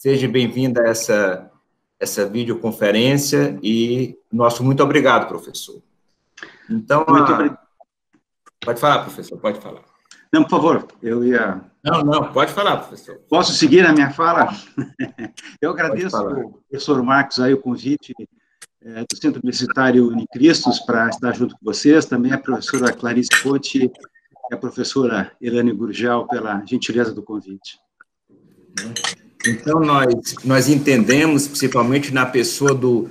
Seja bem-vinda a essa videoconferência e nosso muito obrigado, professor. Então, pode falar, professor, pode falar. Não, por favor, eu ia... Não, pode falar, professor. Posso seguir a minha fala? Eu agradeço ao professor Marcos aí o convite do Centro Universitário Unicristos para estar junto com vocês, também a professora Clarice Ponte e a professora Elane Gurgel pela gentileza do convite. Então, nós entendemos, principalmente na pessoa do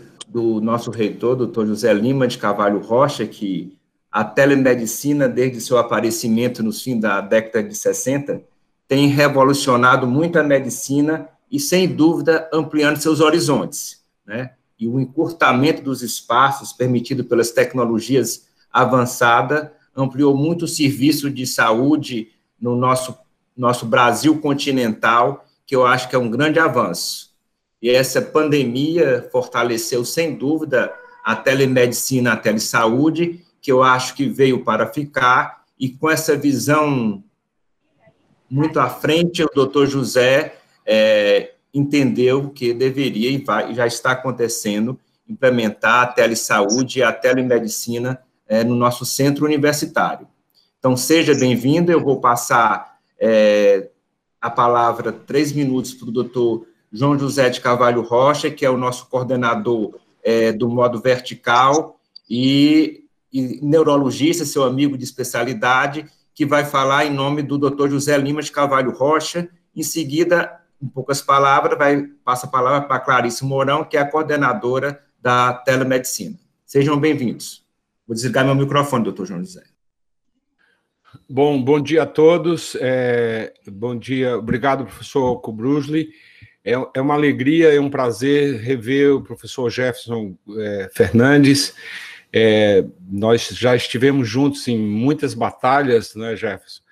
nosso reitor, doutor José Lima de Carvalho Rocha, que a telemedicina, desde seu aparecimento no fim da década de 60, tem revolucionado muito a medicina e, sem dúvida, ampliando seus horizontes, né? E o encurtamento dos espaços permitido pelas tecnologias avançadas ampliou muito o serviço de saúde no nosso Brasil continental, que eu acho que é um grande avanço. E essa pandemia fortaleceu, sem dúvida, a telemedicina, a telesaúde, que eu acho que veio para ficar, e com essa visão muito à frente, o doutor José entendeu que deveria, e já está acontecendo, implementar a telesaúde e a telemedicina no nosso centro universitário. Então, seja bem-vindo, eu vou passar a palavra, 3 minutos, para o doutor João José de Carvalho Rocha, que é o nosso coordenador do modo vertical, e neurologista, seu amigo de especialidade, que vai falar em nome do doutor José Lima de Carvalho Rocha. Em seguida, em poucas palavras, passa a palavra para a Clarice Mourão, que é a coordenadora da telemedicina. Sejam bem-vindos. Vou desligar meu microfone, doutor João José. Bom dia a todos. Bom dia, obrigado, professor Kubrusli. É uma alegria, é um prazer rever o professor Jefferson Fernandes. Nós já estivemos juntos em muitas batalhas, né, Jefferson?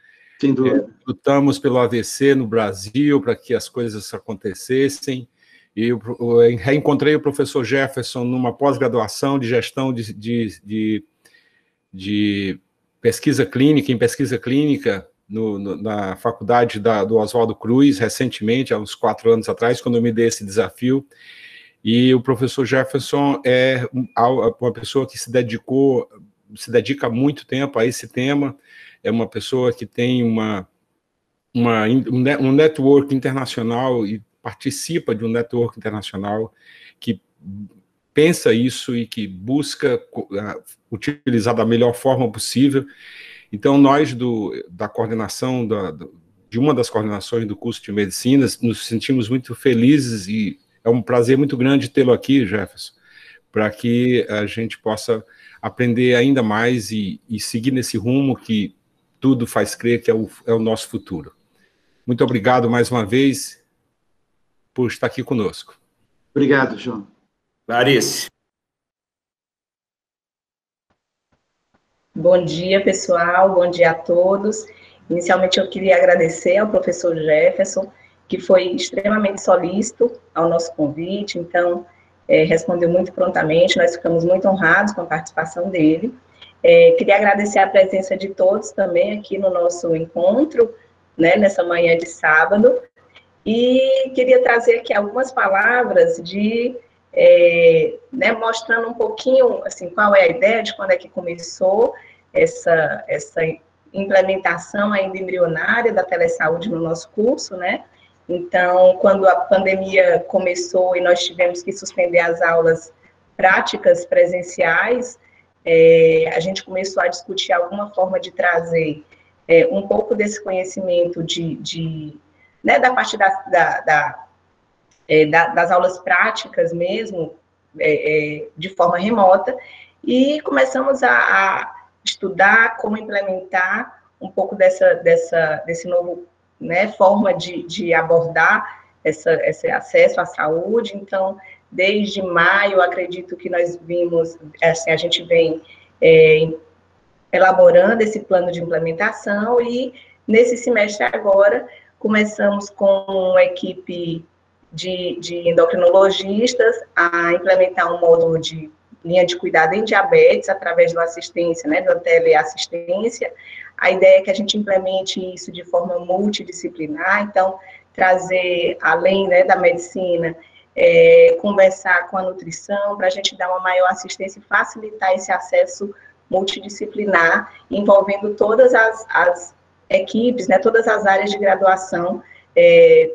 Sem dúvida. Lutamos pelo AVC no Brasil, para que as coisas acontecessem, e eu reencontrei o professor Jefferson numa pós-graduação de gestão de pesquisa clínica, em pesquisa clínica, na faculdade do Oswaldo Cruz, recentemente, há uns 4 anos atrás, quando eu me dei esse desafio. E o professor Jefferson é uma pessoa que se dedica há muito tempo a esse tema, é uma pessoa que tem um network internacional e participa de um network internacional que pensa isso e que busca utilizar da melhor forma possível. Então, nós da coordenação, de uma das coordenações do curso de medicina, nos sentimos muito felizes e é um prazer muito grande tê-lo aqui, Jefferson, para que a gente possa aprender ainda mais e seguir nesse rumo que tudo faz crer que é o nosso futuro. Muito obrigado mais uma vez por estar aqui conosco. Obrigado, João. Clarice. Bom dia, pessoal, bom dia a todos. Inicialmente, eu queria agradecer ao professor Jefferson, que foi extremamente solícito ao nosso convite, então, respondeu muito prontamente, nós ficamos muito honrados com a participação dele. Queria agradecer a presença de todos também aqui no nosso encontro, né, nessa manhã de sábado, e queria trazer aqui algumas palavras né, mostrando um pouquinho, assim, qual é a ideia de quando é que começou essa implementação ainda embrionária da telesaúde no nosso curso, né? Então, quando a pandemia começou e nós tivemos que suspender as aulas práticas presenciais, a gente começou a discutir alguma forma de trazer um pouco desse conhecimento né, da parte das aulas práticas mesmo, de forma remota, e começamos a estudar como implementar um pouco desse novo, né, forma de abordar esse acesso à saúde. Então, desde maio, acredito que nós vimos, assim, a gente vem elaborando esse plano de implementação, e nesse semestre agora, começamos com uma equipe de endocrinologistas a implementar um módulo de linha de cuidado em diabetes, através da assistência, né, da teleassistência. A ideia é que a gente implemente isso de forma multidisciplinar, então, trazer, além, né, da medicina, conversar com a nutrição, para a gente dar uma maior assistência e facilitar esse acesso multidisciplinar, envolvendo todas as equipes, né, todas as áreas de graduação,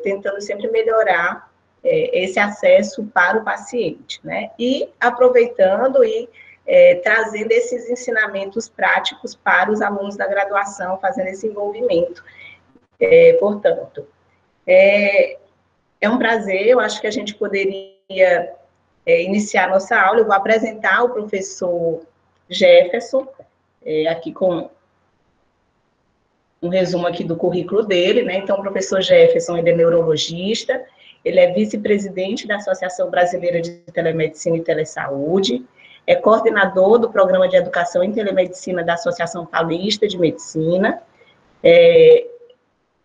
tentando sempre melhorar esse acesso para o paciente, né, e aproveitando e trazendo esses ensinamentos práticos para os alunos da graduação, fazendo esse envolvimento. Portanto, é um prazer, eu acho que a gente poderia iniciar nossa aula. Eu vou apresentar o professor Jefferson, aqui com um resumo aqui do currículo dele, né? Então, o professor Jefferson, ele é neurologista, ele é vice-presidente da Associação Brasileira de Telemedicina e Telesaúde, é coordenador do Programa de Educação em Telemedicina da Associação Paulista de Medicina,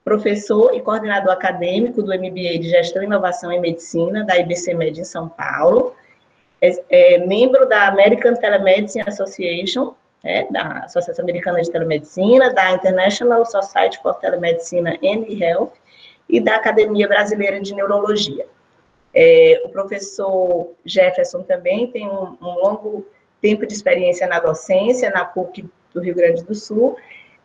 professor e coordenador acadêmico do MBA de Gestão e Inovação em Medicina, da IBCMed em São Paulo, membro da American Telemedicine Association, da Associação Americana de Telemedicina, da International Society for Telemedicine and Health e da Academia Brasileira de Neurologia. O professor Jefferson também tem um longo tempo de experiência na docência, na PUC do Rio Grande do Sul,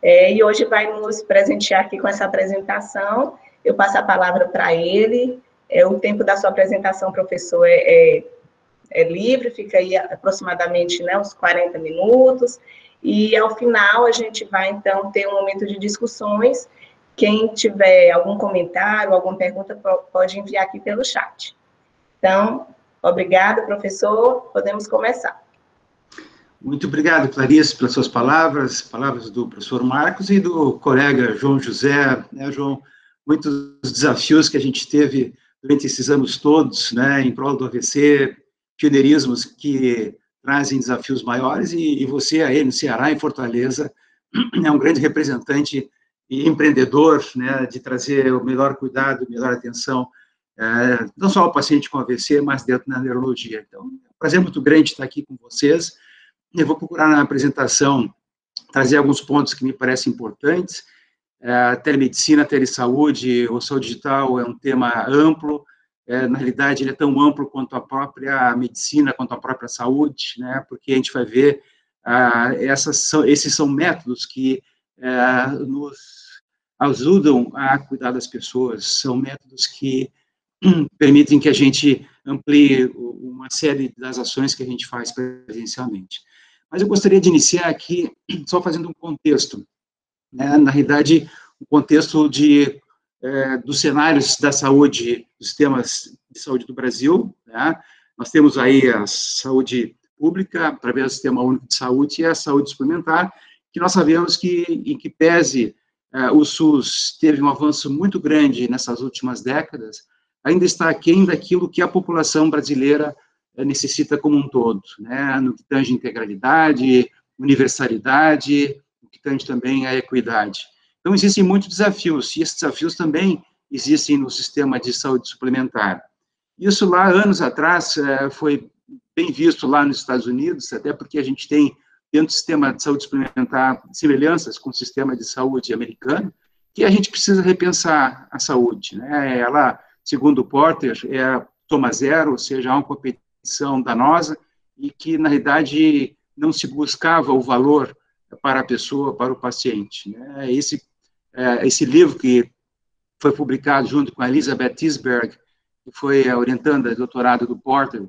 e hoje vai nos presentear aqui com essa apresentação. Eu passo a palavra para ele. O tempo da sua apresentação, professor, é livre, fica aí aproximadamente, né, uns 40 minutos, e ao final a gente vai, então, ter um momento de discussões. Quem tiver algum comentário, alguma pergunta, pode enviar aqui pelo chat. Então, obrigada, professor, podemos começar. Muito obrigado, Clarice, pelas suas palavras do professor Marcos e do colega João José, né, João, muitos desafios que a gente teve durante esses anos todos, né, em prol do AVC, pioneirismos que trazem desafios maiores, e você aí no Ceará, em Fortaleza, é um grande representante e empreendedor, né, de trazer o melhor cuidado, melhor atenção, não só ao paciente com AVC, mas dentro da neurologia. Então, é um prazer muito grande estar aqui com vocês. Eu vou procurar na apresentação trazer alguns pontos que me parecem importantes. Telemedicina, telesaúde, ou saúde digital é um tema amplo. Na realidade, ele é tão amplo quanto a própria medicina, quanto a própria saúde, né? Porque a gente vai ver, esses são métodos que nos ajudam a cuidar das pessoas, são métodos que permitem que a gente amplie uma série das ações que a gente faz presencialmente. Mas eu gostaria de iniciar aqui só fazendo um contexto, né? Na realidade, o contexto dos cenários da saúde, dos sistemas de saúde do Brasil, né? Nós temos aí a saúde pública, através do Sistema Único de Saúde, e a saúde suplementar, que nós sabemos que, em que pese o SUS teve um avanço muito grande nessas últimas décadas, ainda está aquém daquilo que a população brasileira necessita como um todo, né? No que tange integralidade, universalidade, no que tange também a equidade. Então, existem muitos desafios, e esses desafios também existem no sistema de saúde suplementar. Isso lá, anos atrás, foi bem visto lá nos Estados Unidos, até porque a gente tem, dentro do sistema de saúde suplementar, semelhanças com o sistema de saúde americano, que a gente precisa repensar a saúde, né? Ela, segundo o Porter, é a toma zero, ou seja, há uma competição danosa, e que, na realidade, não se buscava o valor para a pessoa, para o paciente, né? Esse livro que foi publicado junto com a Elizabeth Tisberg, que foi a orientanda de doutorado do Porter,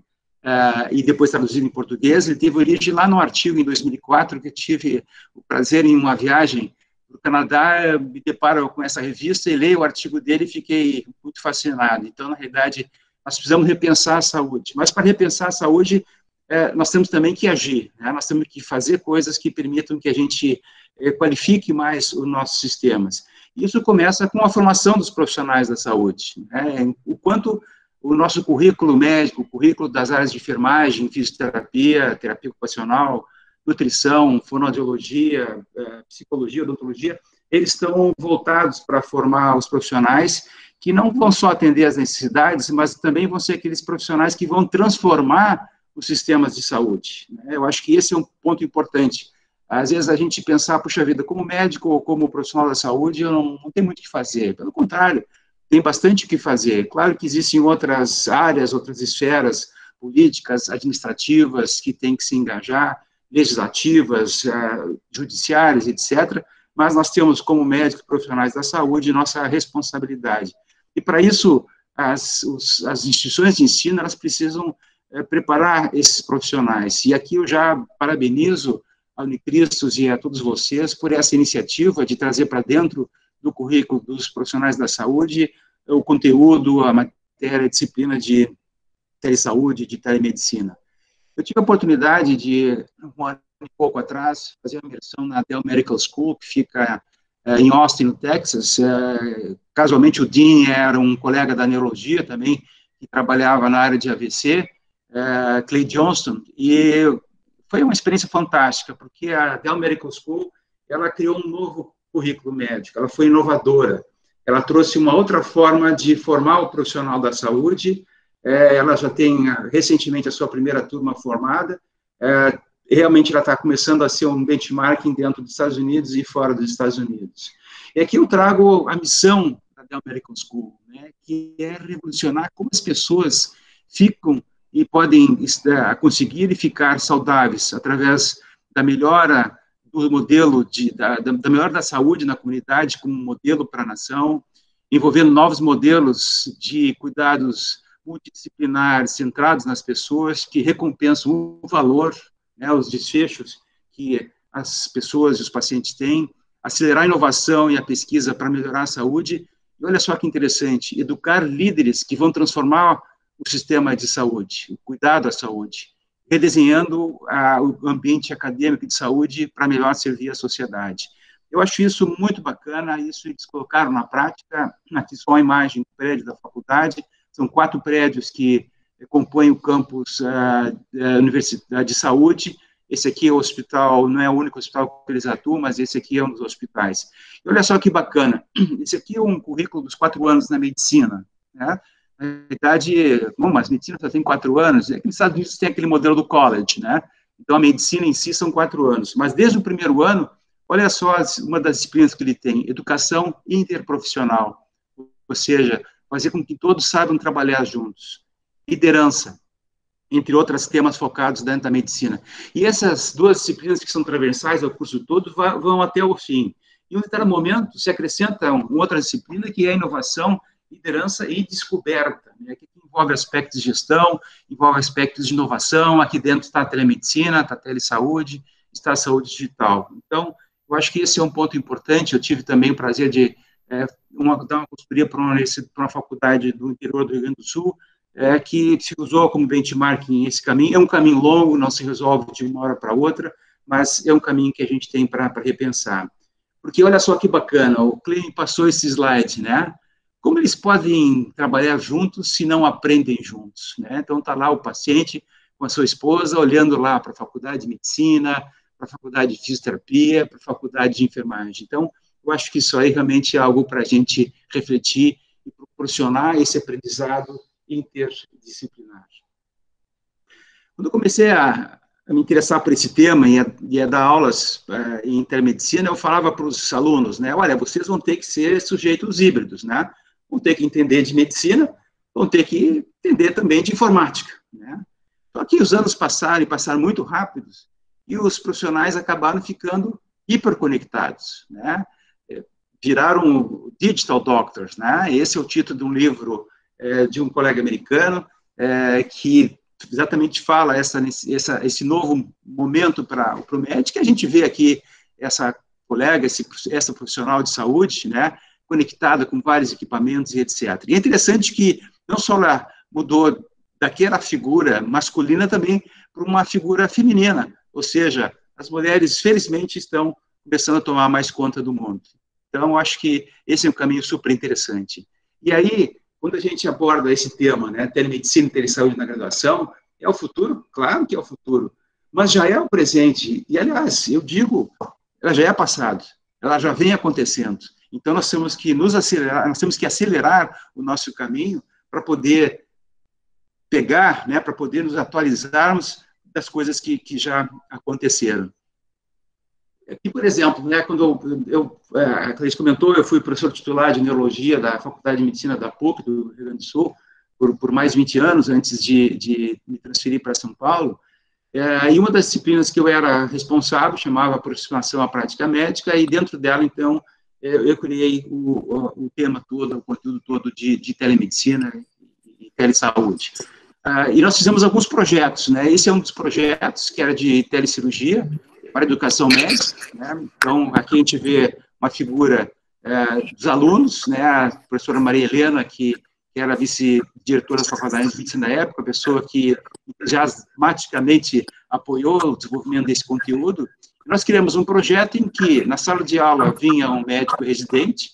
e depois traduzido em português, ele teve origem lá no artigo, em 2004, que eu tive o prazer, em uma viagem no Canadá, me deparo com essa revista e leio o artigo dele e fiquei muito fascinado. Então, na realidade, nós precisamos repensar a saúde. Mas, para repensar a saúde, nós temos também que agir, né? Nós temos que fazer coisas que permitam que a gente qualifique mais os nossos sistemas. Isso começa com a formação dos profissionais da saúde, né? O quanto o nosso currículo médico, o currículo das áreas de enfermagem, fisioterapia, terapia ocupacional, nutrição, fonoaudiologia, psicologia, odontologia, eles estão voltados para formar os profissionais que não vão só atender às necessidades, mas também vão ser aqueles profissionais que vão transformar os sistemas de saúde, né? Eu acho que esse é um ponto importante. Às vezes a gente pensar, puxa vida, como médico ou como profissional da saúde, eu não tenho muito o que fazer. Pelo contrário, tem bastante o que fazer. Claro que existem outras áreas, outras esferas políticas, administrativas, que têm que se engajar, legislativas, judiciárias, etc., mas nós temos, como médicos profissionais da saúde, nossa responsabilidade. E, para isso, as instituições de ensino, elas precisam preparar esses profissionais. E aqui eu já parabenizo a Unicristos e a todos vocês por essa iniciativa de trazer para dentro do currículo dos profissionais da saúde o conteúdo, a matéria, a disciplina de telesaúde, de telemedicina. Eu tive a oportunidade de, um ano e pouco atrás, fazer uma imersão na Dell Medical School, que fica em Austin, no Texas. Casualmente, o Dean era um colega da neurologia também, que trabalhava na área de AVC, Clay Johnston, e foi uma experiência fantástica, porque a Dell Medical School, ela criou um novo currículo médico, ela foi inovadora, ela trouxe uma outra forma de formar o profissional da saúde, ela já tem recentemente a sua primeira turma formada, realmente ela está começando a ser um benchmarking dentro dos Estados Unidos e fora dos Estados Unidos. E aqui eu trago a missão da Dell Medical School, né, que é revolucionar como as pessoas ficam e podem conseguir ficar saudáveis através da melhora do modelo, da melhora da saúde na comunidade como modelo para a nação, envolvendo novos modelos de cuidados multidisciplinares, centrados nas pessoas, que recompensam o valor, né, os desfechos que as pessoas e os pacientes têm, acelerar a inovação e a pesquisa para melhorar a saúde, e olha só que interessante, educar líderes que vão transformar o sistema de saúde, o cuidado à saúde, redesenhando o ambiente acadêmico de saúde para melhor servir a sociedade. Eu acho isso muito bacana, isso eles colocaram na prática. Aqui só a imagem do prédio da faculdade, são 4 prédios que compõem o campus da Universidade de Saúde. Esse aqui é o hospital, não é o único hospital que eles atuam, mas esse aqui é um dos hospitais. E olha só que bacana, esse aqui é um currículo dos 4 anos na medicina, né? Na verdade, bom, mas medicina só tem 4 anos, nos Estados Unidos tem aquele modelo do college, né? Então, a medicina em si são 4 anos, mas desde o primeiro ano, olha só uma das disciplinas que ele tem, educação interprofissional, ou seja, fazer com que todos saibam trabalhar juntos, liderança, entre outros temas focados dentro da medicina. E essas 2 disciplinas que são transversais ao curso todo vão até o fim. E em um determinado momento se acrescenta uma outra disciplina que é a inovação, liderança e descoberta, né, que envolve aspectos de gestão, envolve aspectos de inovação. Aqui dentro está a telemedicina, está a telesaúde, está a saúde digital. Então, eu acho que esse é um ponto importante. Eu tive também o prazer de dar uma consultoria para uma faculdade do interior do Rio Grande do Sul, que se usou como benchmarking esse caminho. É um caminho longo, não se resolve de uma hora para outra, mas é um caminho que a gente tem para repensar. Porque olha só que bacana, o Clay passou esse slide, né? Como eles podem trabalhar juntos se não aprendem juntos, né? Então, está lá o paciente com a sua esposa, olhando lá para a faculdade de medicina, para a faculdade de fisioterapia, para a faculdade de enfermagem. Então, eu acho que isso aí realmente é algo para a gente refletir e proporcionar esse aprendizado interdisciplinar. Quando eu comecei a me interessar por esse tema e a dar aulas em telemedicina, eu falava para os alunos, né, olha, vocês vão ter que ser sujeitos híbridos, né, vão ter que entender de medicina, vão ter que entender também de informática, né. Só que os anos passaram muito rápidos, e os profissionais acabaram ficando hiperconectados, né, viraram digital doctors, né, esse é o título de um livro de um colega americano, que exatamente fala esse novo momento para o médico, que a gente vê aqui essa colega, essa profissional de saúde, né, conectada com vários equipamentos e etc. E é interessante que não só ela mudou daquela figura masculina também para uma figura feminina, ou seja, as mulheres, felizmente, estão começando a tomar mais conta do mundo. Então, eu acho que esse é um caminho super interessante. E aí, quando a gente aborda esse tema, né, telemedicina e telesaúde na graduação, é o futuro? Claro que é o futuro, mas já é o presente. E, aliás, eu digo, ela já é passado, ela já vem acontecendo. Então, nós temos que nos acelerar, nós temos que acelerar o nosso caminho para poder pegar, né, para poder nos atualizarmos das coisas que já aconteceram. Aqui, por exemplo, né, quando a Clarice comentou, eu fui professor titular de neurologia da Faculdade de Medicina da PUC, do Rio Grande do Sul, por mais de 20 anos, antes de me transferir para São Paulo. E uma das disciplinas que eu era responsável chamava Aproximação à Prática Médica, e dentro dela, então, eu criei o tema todo, o conteúdo todo de telemedicina e telesaúde. E nós fizemos alguns projetos, né? Esse é um dos projetos que era de telecirurgia para educação médica, né? Então, aqui a gente vê uma figura dos alunos, né? A professora Maria Helena, que era vice-diretora da Faculdade de Medicina na época, a pessoa que entusiasmaticamente apoiou o desenvolvimento desse conteúdo. Nós criamos um projeto em que, na sala de aula, vinha um médico residente,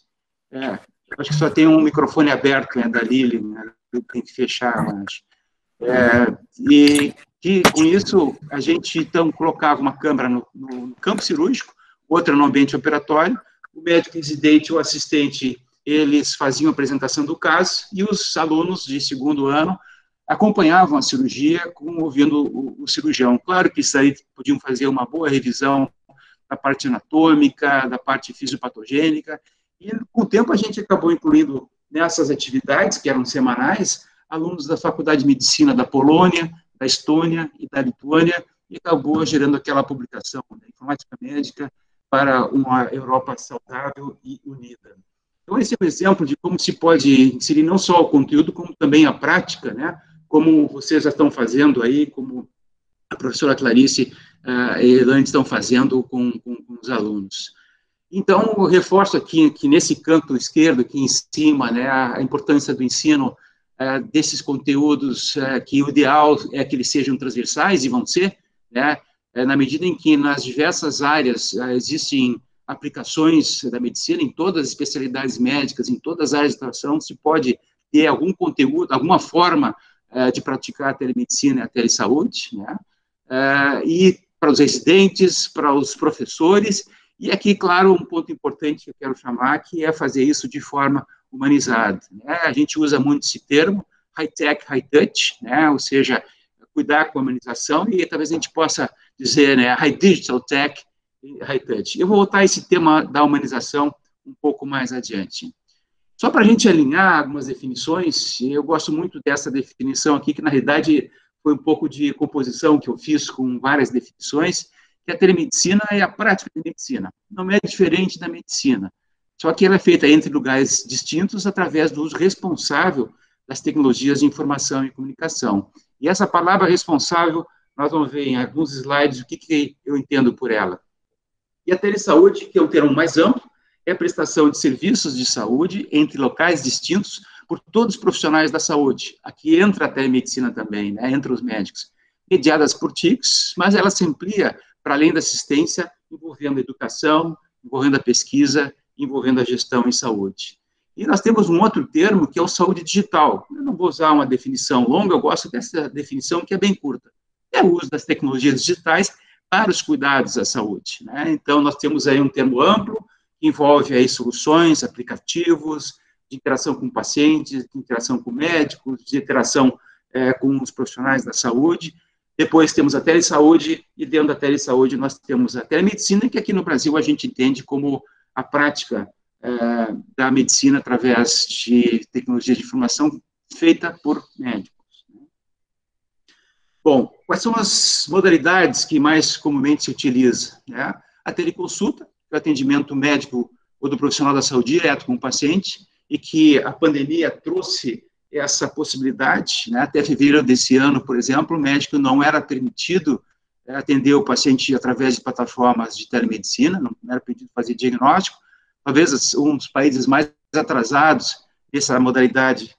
acho que só tem um microfone aberto, né, da Lili, né? Tem que fechar, acho. E com isso, a gente, então, colocava uma câmera no campo cirúrgico, outra no ambiente operatório, o médico residente ou assistente, eles faziam a apresentação do caso, e os alunos de segundo ano acompanhavam a cirurgia, ouvindo o cirurgião. Claro que isso aí podiam fazer uma boa revisão da parte anatômica, da parte fisiopatogênica, e com o tempo a gente acabou incluindo nessas atividades, que eram semanais, alunos da Faculdade de Medicina da Polônia, da Estônia e da Lituânia, e acabou gerando aquela publicação da Informática Médica para uma Europa saudável e unida. Então, esse é um exemplo de como se pode inserir não só o conteúdo, como também a prática, né? Como vocês já estão fazendo aí, como a professora Clarice e Elaine estão fazendo com os alunos. Então, eu reforço aqui que nesse canto esquerdo, aqui em cima, né, a importância do ensino desses conteúdos, que o ideal é que eles sejam transversais, e vão ser, né, na medida em que nas diversas áreas existem aplicações da medicina, em todas as especialidades médicas, em todas as áreas de atuação, se pode ter algum conteúdo, alguma forma de praticar a telemedicina e a telesaúde, né, e para os residentes, para os professores, e aqui, claro, um ponto importante que eu quero chamar, que é fazer isso de forma humanizada, né? A gente usa muito esse termo, high-tech, high-touch, né? Ou seja, cuidar com a humanização, e talvez a gente possa dizer, né, high-digital tech, high-touch. Eu vou voltar a esse tema da humanização um pouco mais adiante. Só para a gente alinhar algumas definições, eu gosto muito dessa definição aqui, que na realidade foi um pouco de composição que eu fiz com várias definições, que a telemedicina é a prática de medicina, não é diferente da medicina, só que ela é feita entre lugares distintos através do uso responsável das tecnologias de informação e comunicação. E essa palavra responsável, nós vamos ver em alguns slides o que eu entendo por ela. E a telesaúde, que é um termo mais amplo, é a prestação de serviços de saúde entre locais distintos por todos os profissionais da saúde. Aqui entra a telemedicina também, né, entre os médicos, mediadas por TICs, mas ela se amplia para além da assistência, envolvendo a educação, envolvendo a pesquisa, envolvendo a gestão em saúde. E nós temos um outro termo, que é o saúde digital. Eu não vou usar uma definição longa, eu gosto dessa definição, que é bem curta. É o uso das tecnologias digitais para os cuidados da saúde, né? Então, nós temos aí um termo amplo, que envolve aí soluções, aplicativos, de interação com pacientes, de interação com médicos, de interação com os profissionais da saúde. Depois temos a telesaúde, e dentro da telesaúde nós temos a telemedicina, que aqui no Brasil a gente entende como a prática da medicina através de tecnologia de informação feita por médicos. Bom, quais são as modalidades que mais comumente se utiliza, né? A teleconsulta, o atendimento médico ou do profissional da saúde direto com o paciente, e que a pandemia trouxe essa possibilidade, né? Até fevereiro desse ano, por exemplo, o médico não era permitido atender o paciente através de plataformas de telemedicina, não era permitido fazer diagnóstico. Talvez um dos países mais atrasados dessa modalidade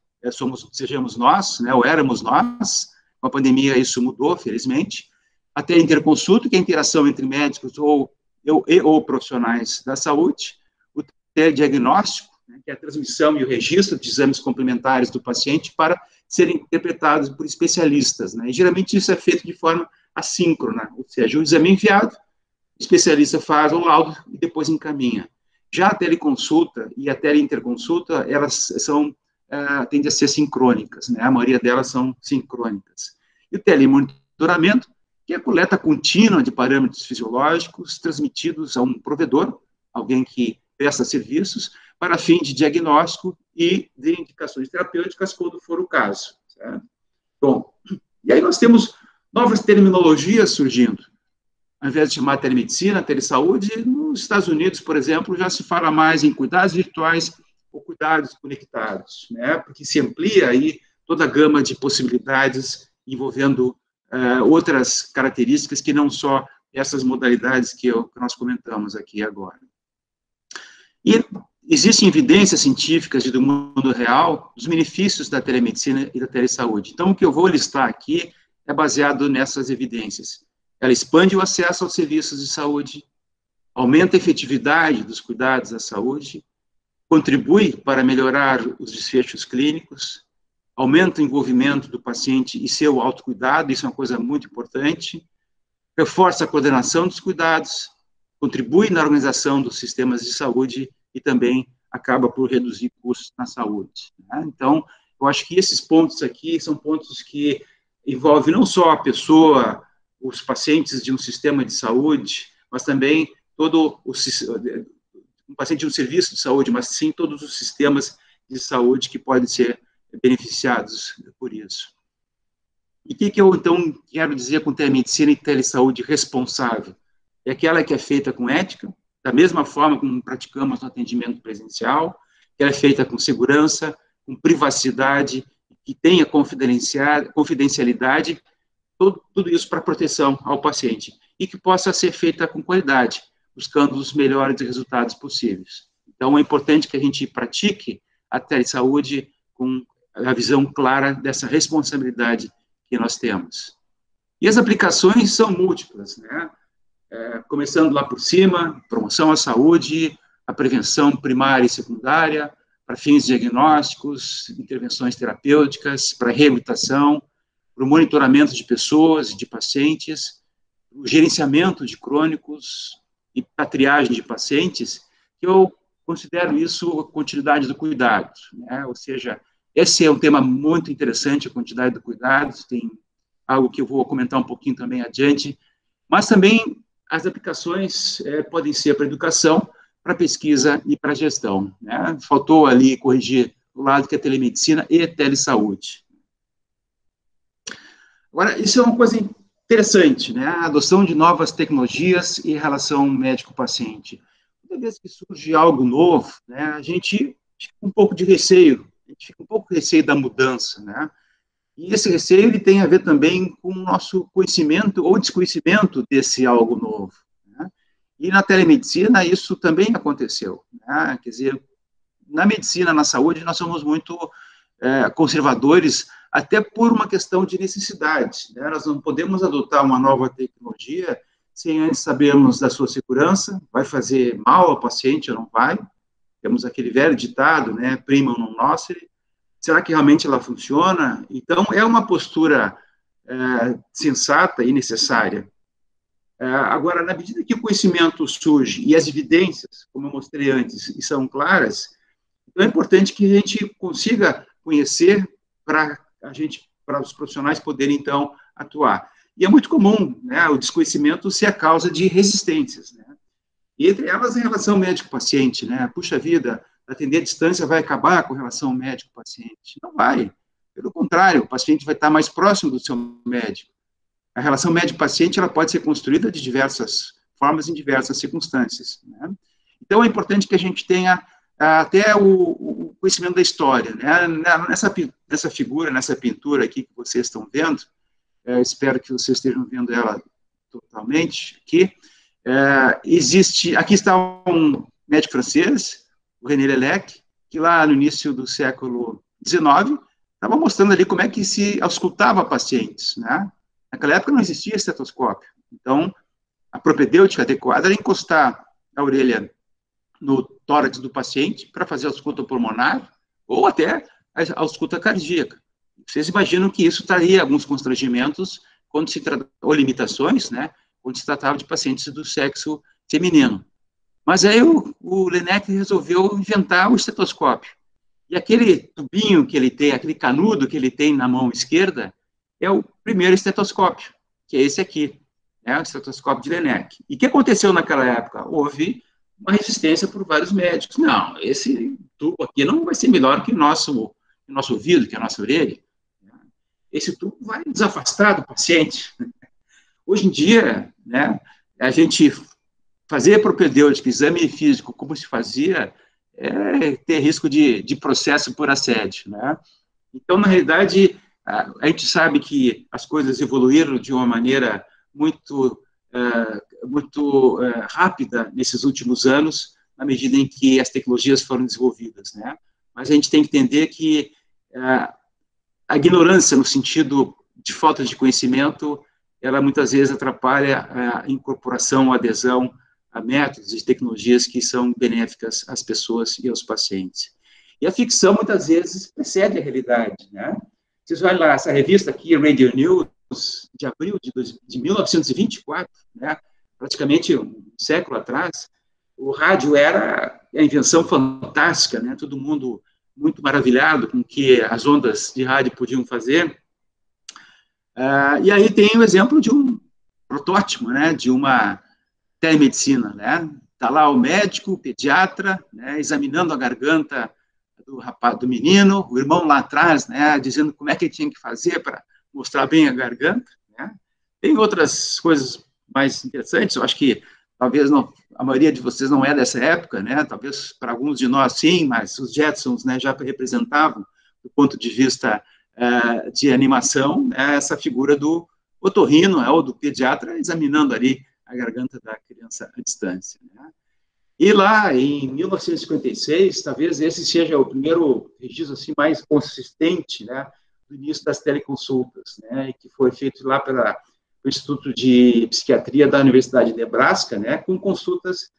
sejamos nós, né? Ou éramos nós. Com a pandemia isso mudou, felizmente. Até a interconsulta, que é a interação entre médicos ou profissionais da saúde. O telediagnóstico, que é a transmissão e o registro de exames complementares do paciente para serem interpretados por especialistas, né? E geralmente isso é feito de forma assíncrona, ou seja, o exame é enviado, o especialista faz o laudo e depois encaminha. Já a teleconsulta e a teleinterconsulta, elas tendem a ser sincrônicas, né? A maioria delas são sincrônicas. E o telemonitoramento que é a coleta contínua de parâmetros fisiológicos transmitidos a um provedor, alguém que presta serviços, para fim de diagnóstico e de indicações terapêuticas, quando for o caso. Certo? Bom, e aí nós temos novas terminologias surgindo. Ao invés de chamar telemedicina, telesaúde, nos Estados Unidos, por exemplo, já se fala mais em cuidados virtuais ou cuidados conectados, né? Porque se amplia aí toda a gama de possibilidades envolvendo outras características que não só essas modalidades que nós comentamos aqui agora. E existem evidências científicas do mundo real dos benefícios da telemedicina e da telesaúde. Então, o que eu vou listar aqui é baseado nessas evidências. Ela expande o acesso aos serviços de saúde, aumenta a efetividade dos cuidados à saúde, contribui para melhorar os desfechos clínicos, aumenta o envolvimento do paciente e seu autocuidado, isso é uma coisa muito importante, reforça a coordenação dos cuidados, contribui na organização dos sistemas de saúde e também acaba por reduzir custos na saúde. Né? Então, eu acho que esses pontos aqui são pontos que envolvem não só a pessoa, os pacientes de um sistema de saúde, mas também todo um paciente de um serviço de saúde, mas sim todos os sistemas de saúde que podem ser beneficiados por isso. E o que eu, então, quero dizer com telemedicina e telesaúde responsável? É aquela que é feita com ética, da mesma forma como praticamos no atendimento presencial, que ela é feita com segurança, com privacidade, que tenha confidencialidade, tudo isso para proteção ao paciente, e que possa ser feita com qualidade, buscando os melhores resultados possíveis. Então, é importante que a gente pratique a telesaúde com a visão clara dessa responsabilidade que nós temos. E as aplicações são múltiplas, né? Começando lá por cima, promoção à saúde, a prevenção primária e secundária, para fins diagnósticos, intervenções terapêuticas, para reabilitação, para o monitoramento de pessoas e de pacientes, o gerenciamento de crônicos e para a triagem de pacientes, que eu considero isso a continuidade do cuidado, né? Ou seja, esse é um tema muito interessante, a quantidade do cuidado, tem algo que eu vou comentar um pouquinho também adiante, mas também as aplicações podem ser para educação, para pesquisa e para gestão, né? Faltou ali corrigir o lado que é telemedicina e telesaúde. Agora, isso é uma coisa interessante, né? A adoção de novas tecnologias e relação médico-paciente. Toda vez que surge algo novo, né, a gente fica um pouco de receio, da mudança, né? E esse receio ele tem a ver também com o nosso conhecimento ou desconhecimento desse algo novo, né? E na telemedicina isso também aconteceu, né? Quer dizer, na medicina, na saúde, nós somos muito conservadores, até por uma questão de necessidade, né? Nós não podemos adotar uma nova tecnologia sem antes sabermos da sua segurança, vai fazer mal ao paciente ou não vai. Temos aquele velho ditado, né, primum non nocere. Será que realmente ela funciona? Então, é uma postura sensata e necessária. Agora, na medida que o conhecimento surge e as evidências, como eu mostrei antes, e são claras, então é importante que a gente consiga conhecer para os profissionais poderem, então, atuar. E é muito comum, né, o desconhecimento ser a causa de resistências, né? E entre elas, a relação médico-paciente, né? Puxa vida, atender à distância vai acabar com a relação médico-paciente. Não vai. Pelo contrário, o paciente vai estar mais próximo do seu médico. A relação médico-paciente ela pode ser construída de diversas formas, em diversas circunstâncias, né? Então, é importante que a gente tenha até o conhecimento da história, né? Nessa figura, nessa pintura aqui que vocês estão vendo, espero que vocês estejam vendo ela totalmente aqui. Aqui está um médico francês, o René Lelec, que lá no início do século XIX estava mostrando ali como é que se auscultava pacientes, né? Naquela época não existia estetoscópio, então a propedêutica adequada era encostar a orelha no tórax do paciente para fazer a ausculta pulmonar ou até a ausculta cardíaca. Vocês imaginam que isso traria alguns constrangimentos quando se trata, ou limitações, né, quando se tratava de pacientes do sexo feminino. Mas aí o Lelec resolveu inventar o estetoscópio. E aquele tubinho que ele tem, aquele canudo que ele tem na mão esquerda, é o primeiro estetoscópio. que é esse aqui, né, o estetoscópio de Laennec. E o que aconteceu naquela época? Houve uma resistência por vários médicos. Não, esse tubo aqui não vai ser melhor que o nosso ouvido, que a nossa orelha. Esse tubo vai desafastar do paciente. Hoje em dia, né, a gente fazer propedêutica, exame físico, como se fazia, ter risco de processo por assédio, né? Então, na realidade, a gente sabe que as coisas evoluíram de uma maneira muito rápida nesses últimos anos, na medida em que as tecnologias foram desenvolvidas, né? Mas a gente tem que entender que a ignorância, no sentido de falta de conhecimento, ela muitas vezes atrapalha a incorporação, a adesão a métodos e tecnologias que são benéficas às pessoas e aos pacientes. E a ficção, muitas vezes, precede a realidade, né? Vocês olham lá, essa revista aqui, Radio News, de abril de 1924, né? Praticamente um século atrás, o rádio era a invenção fantástica, né? Todo mundo muito maravilhado com o que as ondas de rádio podiam fazer. E aí tem o exemplo de um protótipo, né? De uma telemedicina, né? Está lá o médico, o pediatra, né? Examinando a garganta do menino, o irmão lá atrás, né? Dizendo como é que ele tinha que fazer para mostrar bem a garganta, né? Tem outras coisas mais interessantes, eu acho que talvez a maioria de vocês não é dessa época, né? Talvez para alguns de nós sim, mas os Jetsons, né, já representavam, do ponto de vista de animação, né, essa figura do otorrino, ou do pediatra, examinando ali a garganta da criança à distância, né? E lá, em 1956, talvez esse seja o primeiro registro assim, mais consistente, né, do início das teleconsultas, né, que foi feito lá pelo Instituto de Psiquiatria da Universidade de Nebraska, né, com consultas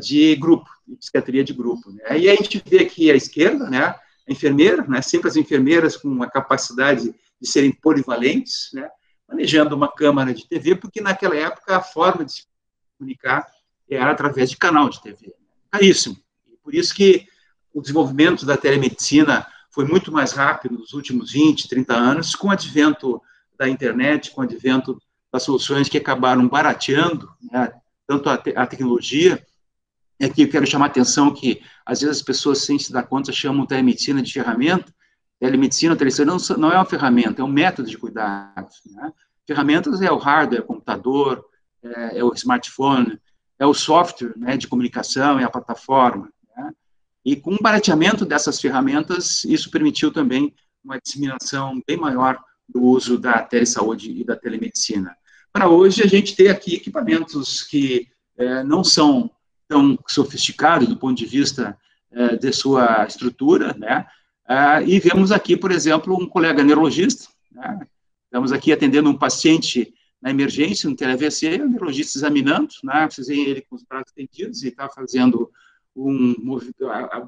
de grupo, de psiquiatria de grupo, né? Aí a gente vê aqui à esquerda, né, a enfermeira, né, sempre as enfermeiras com a capacidade de serem polivalentes, né, manejando uma câmara de TV, porque naquela época a forma de se comunicar era através de canal de TV. Caríssimo. Por isso que o desenvolvimento da telemedicina foi muito mais rápido nos últimos 20, 30 anos, com o advento da internet, com o advento das soluções que acabaram barateando, né, tanto a tecnologia. Aqui eu quero chamar a atenção que, às vezes, as pessoas, sem se dar conta, chamam telemedicina de ferramenta. Telemedicina, não é uma ferramenta, é um método de cuidados, né? Ferramentas é o hardware, é o computador, é o smartphone, é o software, né, de comunicação, é a plataforma, né? E com o barateamento dessas ferramentas, isso permitiu também uma disseminação bem maior do uso da telesaúde e da telemedicina. Para hoje, a gente tem aqui equipamentos que não são tão sofisticados do ponto de vista de sua estrutura, né? E vemos aqui, por exemplo, um colega neurologista, né? Estamos aqui atendendo um paciente na emergência, um tele-AVC, o neurologista examinando, né? Vocês veem ele com os braços estendidos e está fazendo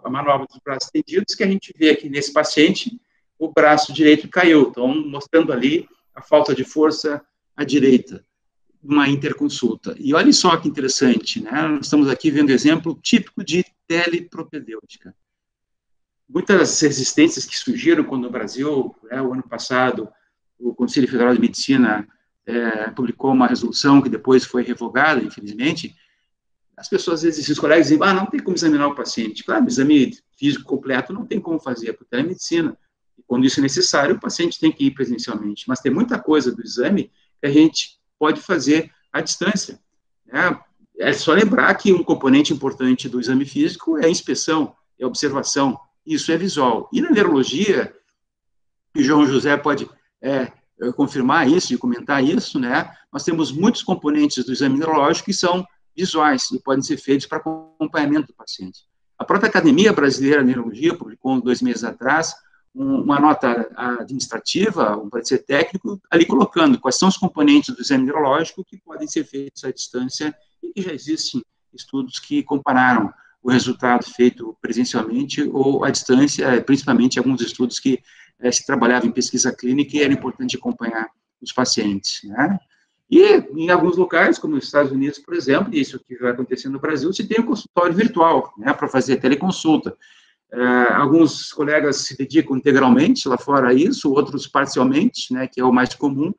a manobra dos braços estendidos, que a gente vê aqui nesse paciente, o braço direito caiu, então mostrando ali a falta de força à direita, uma interconsulta. E olha só que interessante, né? Nós estamos aqui vendo exemplo típico de telepropedêutica. Muitas resistências que surgiram quando no Brasil, o ano passado, o Conselho Federal de Medicina publicou uma resolução que depois foi revogada, infelizmente. As pessoas, às vezes, os colegas dizem, não tem como examinar o paciente. Claro, o exame físico completo não tem como fazer por telemedicina. E quando isso é necessário, o paciente tem que ir presencialmente. Mas tem muita coisa do exame que a gente pode fazer à distância, né? É só lembrar que um componente importante do exame físico é a inspeção, é a observação. Isso é visual. E na neurologia, o João José pode confirmar isso e comentar isso, né? Nós temos muitos componentes do exame neurológico que são visuais e podem ser feitos para acompanhamento do paciente. A própria Academia Brasileira de Neurologia publicou 2 meses atrás uma nota administrativa, um parecer técnico, ali colocando quais são os componentes do exame neurológico que podem ser feitos à distância e que já existem estudos que compararam o resultado feito presencialmente ou à distância, principalmente alguns estudos que se trabalhava em pesquisa clínica e era importante acompanhar os pacientes, né? E em alguns locais, como nos Estados Unidos, por exemplo, e isso que vai acontecer no Brasil, se tem um consultório virtual, né, para fazer teleconsulta. Alguns colegas se dedicam integralmente lá fora a isso, outros parcialmente, né, que é o mais comum,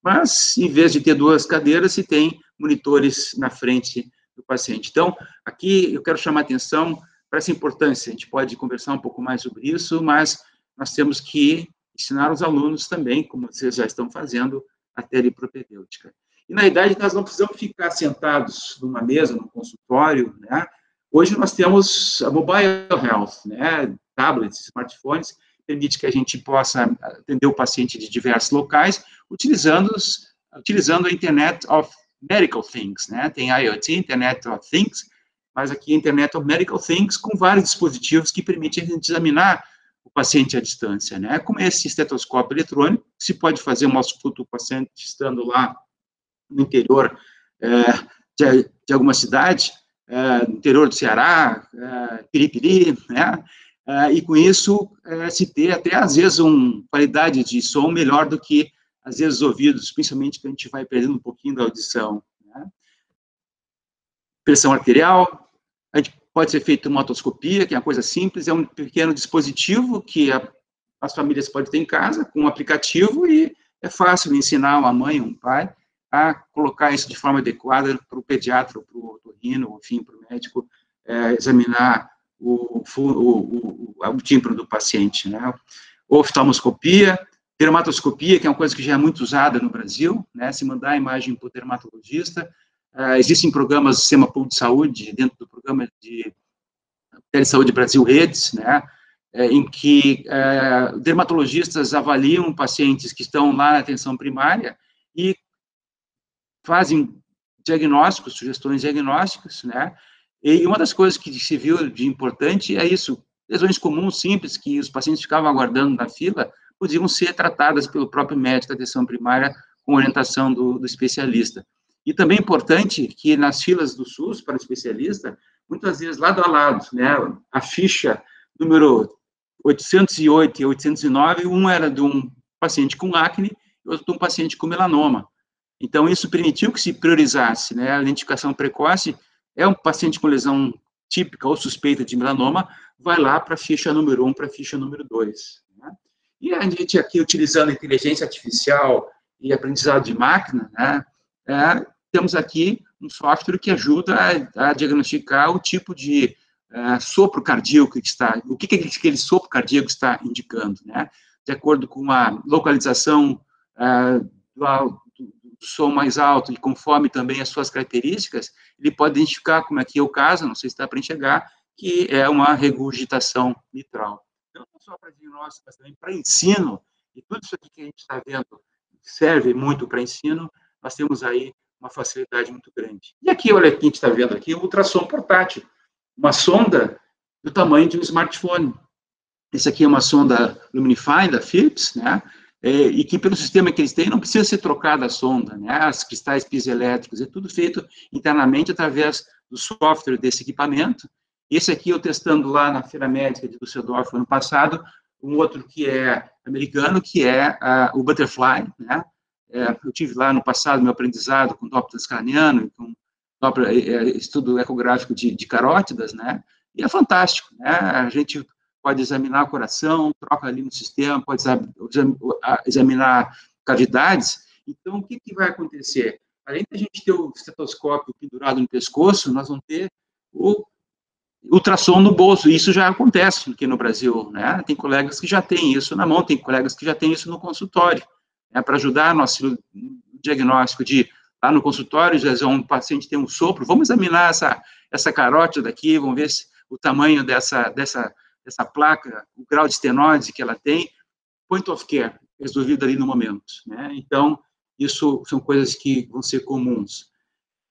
mas, em vez de ter 2 cadeiras, se tem monitores na frente do paciente. Então, aqui eu quero chamar a atenção para essa importância. A gente pode conversar um pouco mais sobre isso, mas nós temos que ensinar os alunos também, como vocês já estão fazendo, a telepropedêutica. E, na verdade, nós não precisamos ficar sentados numa mesa, num consultório, né? Hoje nós temos a mobile health, né? Tablets, smartphones, permite que a gente possa atender o paciente de diversos locais, utilizando a Internet of Medical Things, né? Tem IoT, Internet of Things, mas aqui Internet of Medical Things, com vários dispositivos que permitem a gente examinar o paciente à distância, né? Como esse estetoscópio eletrônico, se pode fazer uma ausculta do paciente estando lá no interior de alguma cidade, no interior do Ceará, Piripiri, né? E com isso se ter até, às vezes, uma qualidade de som melhor do que, às vezes, os ouvidos, principalmente que a gente vai perdendo um pouquinho da audição, né? Pressão arterial, a gente pode ser feita uma otoscopia, que é uma coisa simples, é um pequeno dispositivo que as famílias podem ter em casa, com um aplicativo, e é fácil de ensinar uma mãe, um pai, a colocar isso de forma adequada para o pediatra, para o otorrino, enfim, para o médico examinar o tímpano do paciente, né? Oftalmoscopia, dermatoscopia, que é uma coisa que já é muito usada no Brasil, né? Se mandar a imagem para o dermatologista, existem programas do Sistema Público de Saúde, dentro do programa de Telesaúde Brasil Redes, né? Em que dermatologistas avaliam pacientes que estão lá na atenção primária e fazem diagnósticos, sugestões diagnósticas, né? E uma das coisas que se viu de importante é isso, lesões comuns, simples, que os pacientes ficavam aguardando na fila, podiam ser tratadas pelo próprio médico da atenção primária com orientação do especialista. E também é importante que nas filas do SUS para o especialista, muitas vezes lado a lado, né, a ficha número 808 e 809, um era de um paciente com acne e outro de um paciente com melanoma. Então, isso permitiu que se priorizasse, né, a identificação precoce. É um paciente com lesão típica ou suspeita de melanoma, vai lá para a ficha número 1, para a ficha número 2. Né? E a gente aqui, utilizando inteligência artificial e aprendizado de máquina, né, temos aqui um software que ajuda a diagnosticar o tipo de sopro cardíaco que está, o que aquele sopro cardíaco está indicando, né? De acordo com a localização do som mais alto e conforme também as suas características, ele pode identificar, como aqui é o caso, não sei se está para enxergar, que é uma regurgitação mitral. Então, não só para diagnóstico, mas também para ensino, e tudo isso aqui que a gente está vendo serve muito para ensino, nós temos aí uma facilidade muito grande. E aqui, olha, aqui a gente está vendo aqui, o ultrassom portátil, uma sonda do tamanho de um smartphone. Esse aqui é uma sonda Luminify, da Philips, né? E que pelo sistema que eles têm, não precisa ser trocada a sonda, né? Os cristais piezoelétricos, é tudo feito internamente através do software desse equipamento. Esse aqui eu testando lá na Feira Médica de Düsseldorf ano passado, um outro que é americano, que é o Butterfly, né? Eu tive lá no passado meu aprendizado com Doppler transcraniano, com estudo ecográfico de carótidas, né? E é fantástico, né? A gente pode examinar o coração, troca ali no sistema, pode examinar cavidades. Então, o que vai acontecer? Além de a gente ter o estetoscópio pendurado no pescoço, nós vamos ter o ultrassom no bolso. Isso já acontece aqui no Brasil, né? Tem colegas que já têm isso na mão, tem colegas que já têm isso no consultório, né? Para ajudar nosso diagnóstico de, lá no consultório, já um paciente tem um sopro, vamos examinar essa carótida daqui, vamos ver o tamanho dessa placa, o grau de estenose que ela tem, point of care, resolvido ali no momento, né? Então, isso são coisas que vão ser comuns.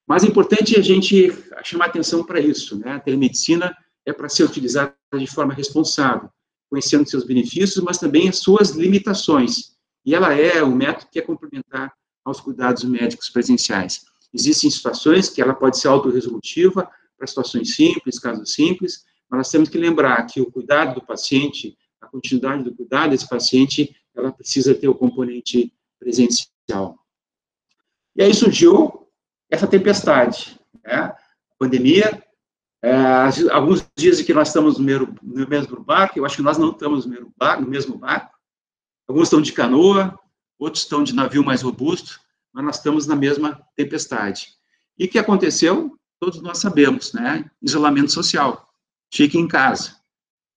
Mas é importante a gente chamar atenção para isso, né? A telemedicina é para ser utilizada de forma responsável, conhecendo seus benefícios, mas também as suas limitações. E ela é um método que é complementar aos cuidados médicos presenciais. Existem situações que ela pode ser autorresolutiva, para situações simples, casos simples, mas nós temos que lembrar que o cuidado do paciente, a continuidade do cuidado desse paciente, ela precisa ter o componente presencial. E aí surgiu essa tempestade, né? A pandemia, alguns dizem que nós estamos no mesmo barco, eu acho que nós não estamos no mesmo barco, alguns estão de canoa, outros estão de navio mais robusto, mas nós estamos na mesma tempestade. E o que aconteceu? Todos nós sabemos, né? Isolamento social. Fique em casa.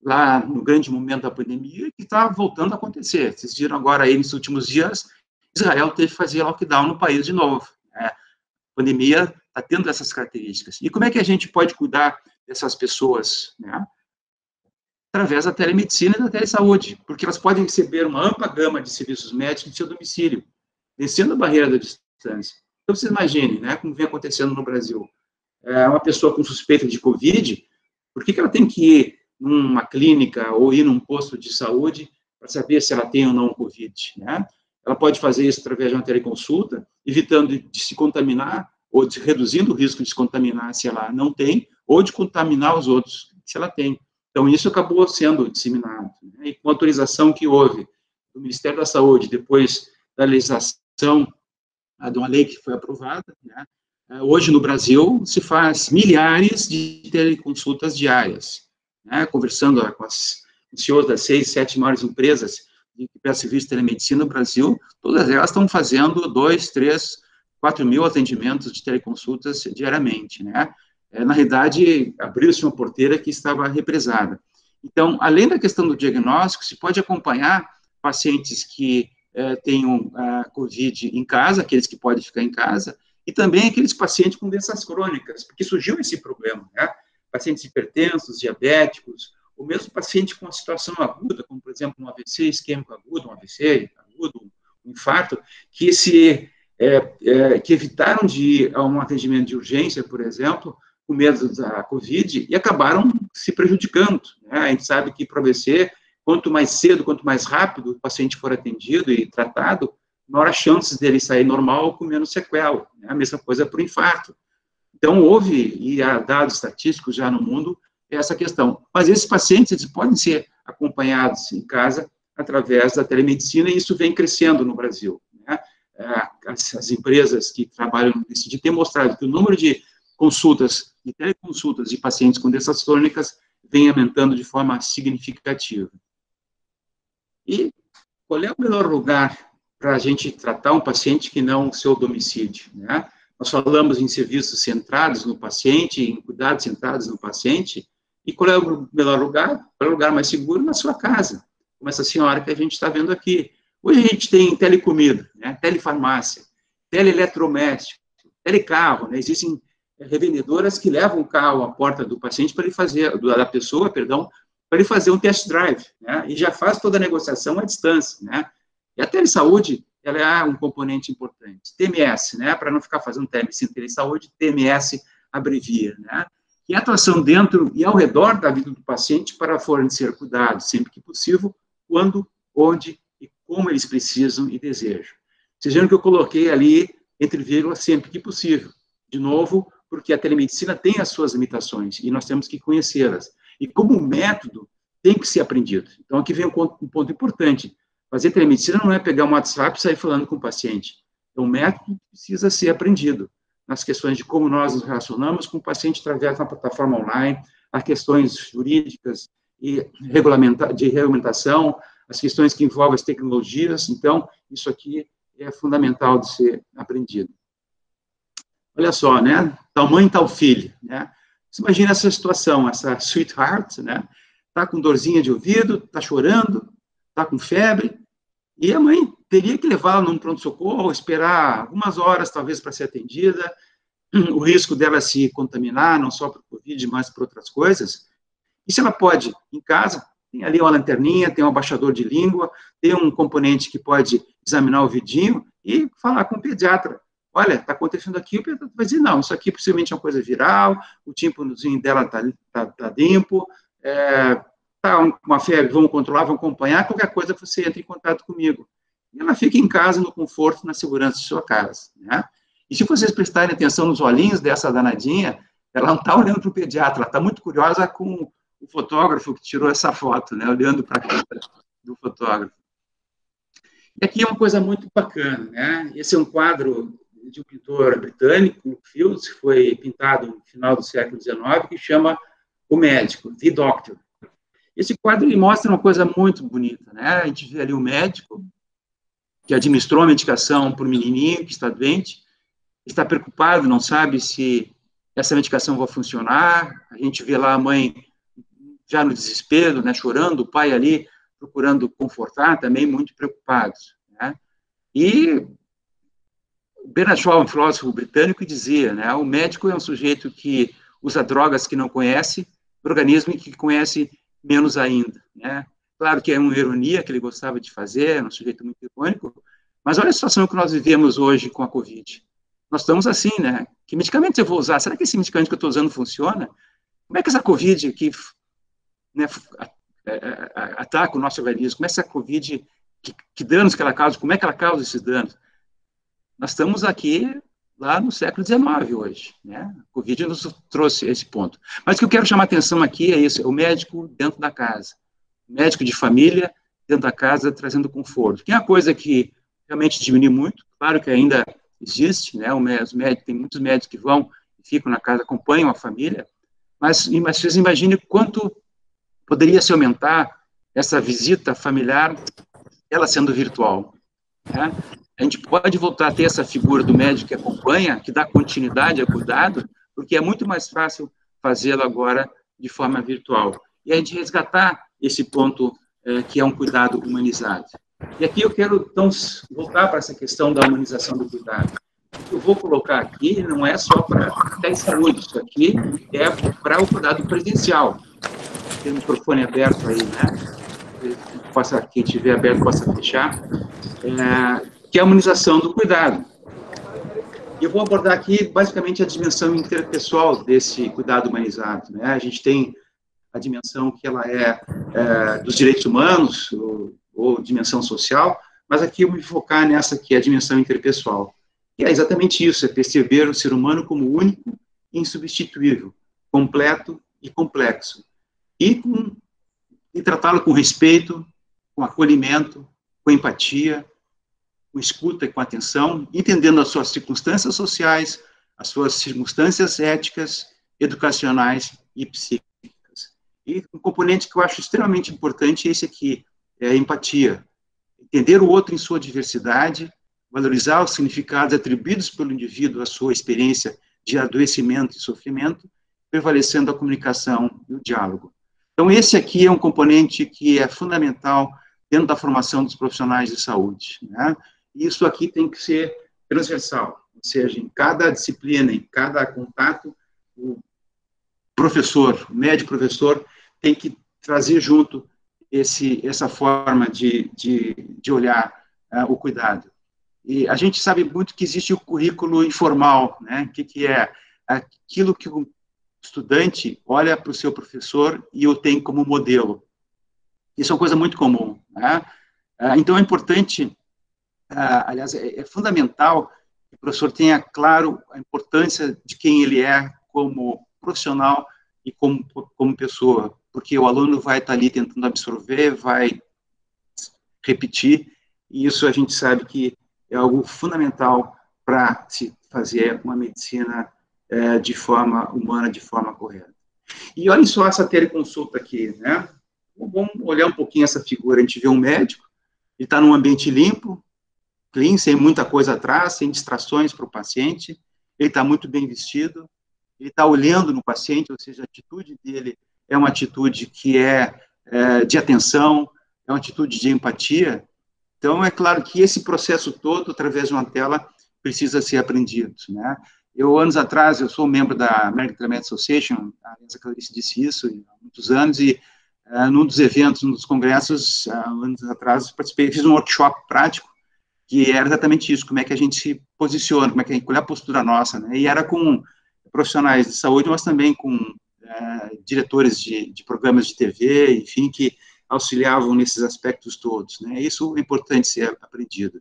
Lá no grande momento da pandemia, que está voltando a acontecer. Vocês viram agora aí, nos últimos dias, Israel teve que fazer lockdown no país de novo. Né? A pandemia está tendo essas características. E como é que a gente pode cuidar dessas pessoas? Né? Através da telemedicina e da telesaúde, porque elas podem receber uma ampla gama de serviços médicos no seu domicílio, descendo a barreira da distância. Então, vocês imaginem, né, como vem acontecendo no Brasil. Uma pessoa com suspeita de Covid, por que ela tem que ir numa clínica ou ir num posto de saúde para saber se ela tem ou não Covid, né? Ela pode fazer isso através de uma teleconsulta, evitando de se contaminar, ou reduzindo o risco de se contaminar se ela não tem, ou de contaminar os outros se ela tem. Então, isso acabou sendo disseminado. Né? E com a autorização que houve do Ministério da Saúde, depois da legislação de uma lei que foi aprovada, né? Hoje no Brasil se faz milhares de teleconsultas diárias, né? Conversando com os CEOs das 6, 7 maiores empresas que prestam serviço de telemedicina no Brasil, todas elas estão fazendo 2, 3, 4 mil atendimentos de teleconsultas diariamente, né? Na realidade, abriu-se uma porteira que estava represada. Então, além da questão do diagnóstico, se pode acompanhar pacientes que tenham Covid em casa, aqueles que podem ficar em casa, e também aqueles pacientes com doenças crônicas, porque surgiu esse problema, né? Pacientes hipertensos, diabéticos, ou mesmo paciente com uma situação aguda, como, por exemplo, um AVC isquêmico agudo, um AVC agudo, um infarto, que que evitaram de ir a um atendimento de urgência, por exemplo, com medo da Covid, e acabaram se prejudicando, né? A gente sabe que para o AVC, quanto mais cedo, quanto mais rápido o paciente for atendido e tratado, maior a chance dele sair normal com menos sequela, né? A mesma coisa para o infarto. Então, houve, e há dados estatísticos já no mundo, essa questão. Mas esses pacientes, eles podem ser acompanhados em casa através da telemedicina, e isso vem crescendo no Brasil, né? As empresas que trabalham nesse sentido têm mostrado que o número de consultas, de teleconsultas de pacientes com doenças crônicas vem aumentando de forma significativa. E qual é o melhor lugar para a gente tratar um paciente que não o seu domicílio, né? Nós falamos em serviços centrados no paciente, em cuidados centrados no paciente, e qual é o melhor lugar? Qual é o lugar mais seguro? Na sua casa, como essa senhora que a gente está vendo aqui. Hoje a gente tem telecomida, né? Telefarmácia, teleeletrodoméstico, telecarro, né? Existem revendedoras que levam o carro à porta do paciente para ele fazer, da pessoa, perdão, para ele fazer um test drive, né? E já faz toda a negociação à distância, né? E a telesaúde, ela é um componente importante. TMS, né? Para não ficar fazendo telemedicina, telesaúde, TMS abrevia, né? E a atuação dentro e ao redor da vida do paciente para fornecer cuidados sempre que possível, quando, onde e como eles precisam e desejam. Vocês viram que eu coloquei ali, entre vírgulas, sempre que possível. De novo, porque a telemedicina tem as suas limitações e nós temos que conhecê-las. E como método, tem que ser aprendido. Então, aqui vem um ponto importante. Fazer telemedicina não é pegar um WhatsApp e sair falando com o paciente. É um método que precisa ser aprendido nas questões de como nós nos relacionamos com o paciente através de uma plataforma online, as questões jurídicas e de regulamentação, as questões que envolvem as tecnologias. Então, isso aqui é fundamental de ser aprendido. Olha só, né? Tal mãe, tal filho, né? Você imagina essa situação, essa sweetheart, né? Tá com dorzinha de ouvido, tá chorando, tá com febre, e a mãe teria que levá-la num pronto-socorro, esperar algumas horas, talvez, para ser atendida, o risco dela se contaminar, não só por Covid, mas por outras coisas. E se ela pode, em casa, tem ali uma lanterninha, tem um abaixador de língua, tem um componente que pode examinar o vidinho e falar com o pediatra. Olha, está acontecendo aqui, o pediatra vai dizer, não, isso aqui possivelmente é uma coisa viral, o tímpanozinho dela está limpo, tá uma febre, vamos controlar, vamos acompanhar, qualquer coisa você entra em contato comigo. E ela fica em casa, no conforto, na segurança de sua casa, né? E se vocês prestarem atenção nos olhinhos dessa danadinha, ela não está olhando para o pediatra, ela está muito curiosa com o fotógrafo que tirou essa foto, né? Olhando para a cara do fotógrafo. E aqui é uma coisa muito bacana, né? Esse é um quadro de um pintor britânico, Fields, que foi pintado no final do século XIX, que chama O Médico, The Doctor. Esse quadro ele mostra uma coisa muito bonita, né? A gente vê ali o médico, que administrou a medicação para o menininho que está doente, está preocupado, não sabe se essa medicação vai funcionar, a gente vê lá a mãe já no desespero, né, chorando, o pai ali procurando confortar, também muito preocupados, né? E Bernard Shaw, um filósofo britânico, dizia, né, o médico é um sujeito que usa drogas que não conhece, o organismo que conhece menos ainda, né? Claro que é uma ironia que ele gostava de fazer, é um sujeito muito irônico, mas olha a situação que nós vivemos hoje com a Covid. Nós estamos assim, né? Que medicamento eu vou usar? Será que esse medicamento que eu estou usando funciona? Como é que essa Covid aqui, né, ataca o nosso organismo? Como é que essa Covid, que danos que ela causa? Como é que ela causa esses danos? Nós estamos aqui lá no século XIX hoje, né? A Covid nos trouxe esse ponto. Mas o que eu quero chamar a atenção aqui é isso, é o médico dentro da casa. O médico de família dentro da casa trazendo conforto. Que é uma coisa que realmente diminui muito, claro que ainda existe, né? Tem muitos médicos que vão e ficam na casa, acompanham a família, mas vocês imaginem quanto poderia se aumentar essa visita familiar, ela sendo virtual, né? A gente pode voltar a ter essa figura do médico que acompanha, que dá continuidade ao cuidado, porque é muito mais fácil fazê-lo agora de forma virtual. E a gente resgatar esse ponto que é um cuidado humanizado. E aqui eu quero, então, voltar para essa questão da humanização do cuidado. O que eu vou colocar aqui não é só para saúde, isso aqui é para o cuidado presencial. Tem um microfone aberto aí, né? Quem tiver aberto possa fechar. Que é a humanização do cuidado. E eu vou abordar aqui, basicamente, a dimensão interpessoal desse cuidado humanizado, né? A gente tem a dimensão que ela é dos direitos humanos, ou dimensão social, mas aqui eu vou me focar nessa que é a dimensão interpessoal. E é exatamente isso, é perceber o ser humano como único e insubstituível, completo e complexo. E tratá-lo com respeito, com acolhimento, com empatia, com escuta e com atenção, entendendo as suas circunstâncias sociais, as suas circunstâncias éticas, educacionais e psíquicas. E um componente que eu acho extremamente importante é esse aqui, é a empatia. Entender o outro em sua diversidade, valorizar os significados atribuídos pelo indivíduo à sua experiência de adoecimento e sofrimento, prevalecendo a comunicação e o diálogo. Então, esse aqui é um componente que é fundamental dentro da formação dos profissionais de saúde, né? Isso aqui tem que ser transversal, ou seja, em cada disciplina, em cada contato, o professor, o médico-professor, tem que trazer junto essa forma de olhar o cuidado. E a gente sabe muito que existe o currículo informal, né? Que é aquilo que o estudante olha para o seu professor e o tem como modelo. Isso é uma coisa muito comum, né? Então, é importante, aliás, é fundamental que o professor tenha claro a importância de quem ele é como profissional e como pessoa, porque o aluno vai estar ali tentando absorver, vai repetir, e isso a gente sabe que é algo fundamental para se fazer uma medicina de forma humana, de forma correta. E olhem só essa teleconsulta aqui, né? Vamos olhar um pouquinho essa figura. A gente vê um médico, ele está num ambiente limpo, clean, sem muita coisa atrás, sem distrações para o paciente, ele está muito bem vestido, ele está olhando no paciente, ou seja, a atitude dele é uma atitude que é de atenção, é uma atitude de empatia. Então, é claro que esse processo todo, através de uma tela, precisa ser aprendido, né? Anos atrás, eu sou membro da American Telemed Association, a Clarice disse isso há muitos anos, e num dos eventos, num dos congressos, anos atrás, participei, fiz um workshop prático, que era exatamente isso, como é que a gente se posiciona, qual é a postura nossa, né? E era com profissionais de saúde, mas também com diretores de programas de TV, enfim, que auxiliavam nesses aspectos todos, né? Isso é importante ser aprendido.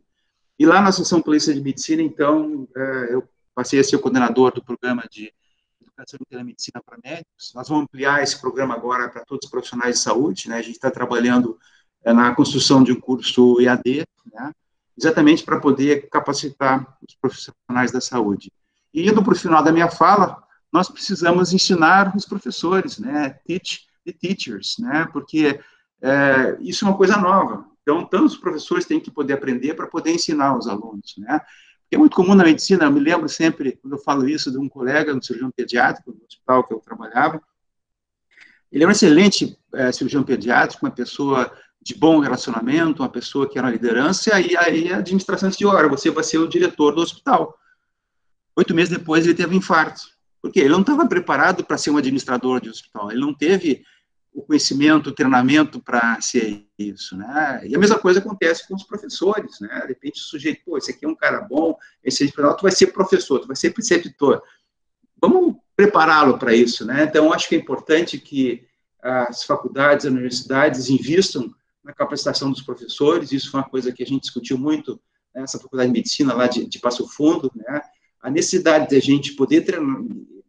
E lá na Associação Paulista de Medicina, então, eu passei a ser o coordenador do programa de Educação em Telemedicina para Médicos. Nós vamos ampliar esse programa agora para todos os profissionais de saúde, né? A gente está trabalhando na construção de um curso EAD, né? Exatamente para poder capacitar os profissionais da saúde. E indo para o final da minha fala, nós precisamos ensinar os professores, né? Teach the teachers, né? Porque isso é uma coisa nova. Então, tantos os professores têm que poder aprender para poder ensinar os alunos, né? Porque é muito comum na medicina, eu me lembro sempre, quando eu falo isso, de um colega, um cirurgião pediátrico, no hospital que eu trabalhava. Ele era um excelente cirurgião pediátrico, uma pessoa de bom relacionamento, uma pessoa que era uma liderança, e aí a administração disse, olha, você vai ser o diretor do hospital. 8 meses depois ele teve um infarto. Por quê? Ele não estava preparado para ser um administrador de hospital, ele não teve o conhecimento, o treinamento para ser isso, né? E a mesma coisa acontece com os professores, né? De repente o sujeito, pô, esse aqui é um cara bom, esse aí, tu vai ser professor, tu vai ser preceptor. Vamos prepará-lo para isso, né? Então, acho que é importante que as faculdades, as universidades investam na capacitação dos professores. Isso foi uma coisa que a gente discutiu muito nessa faculdade de medicina lá de Passo Fundo, né? A necessidade de a gente poder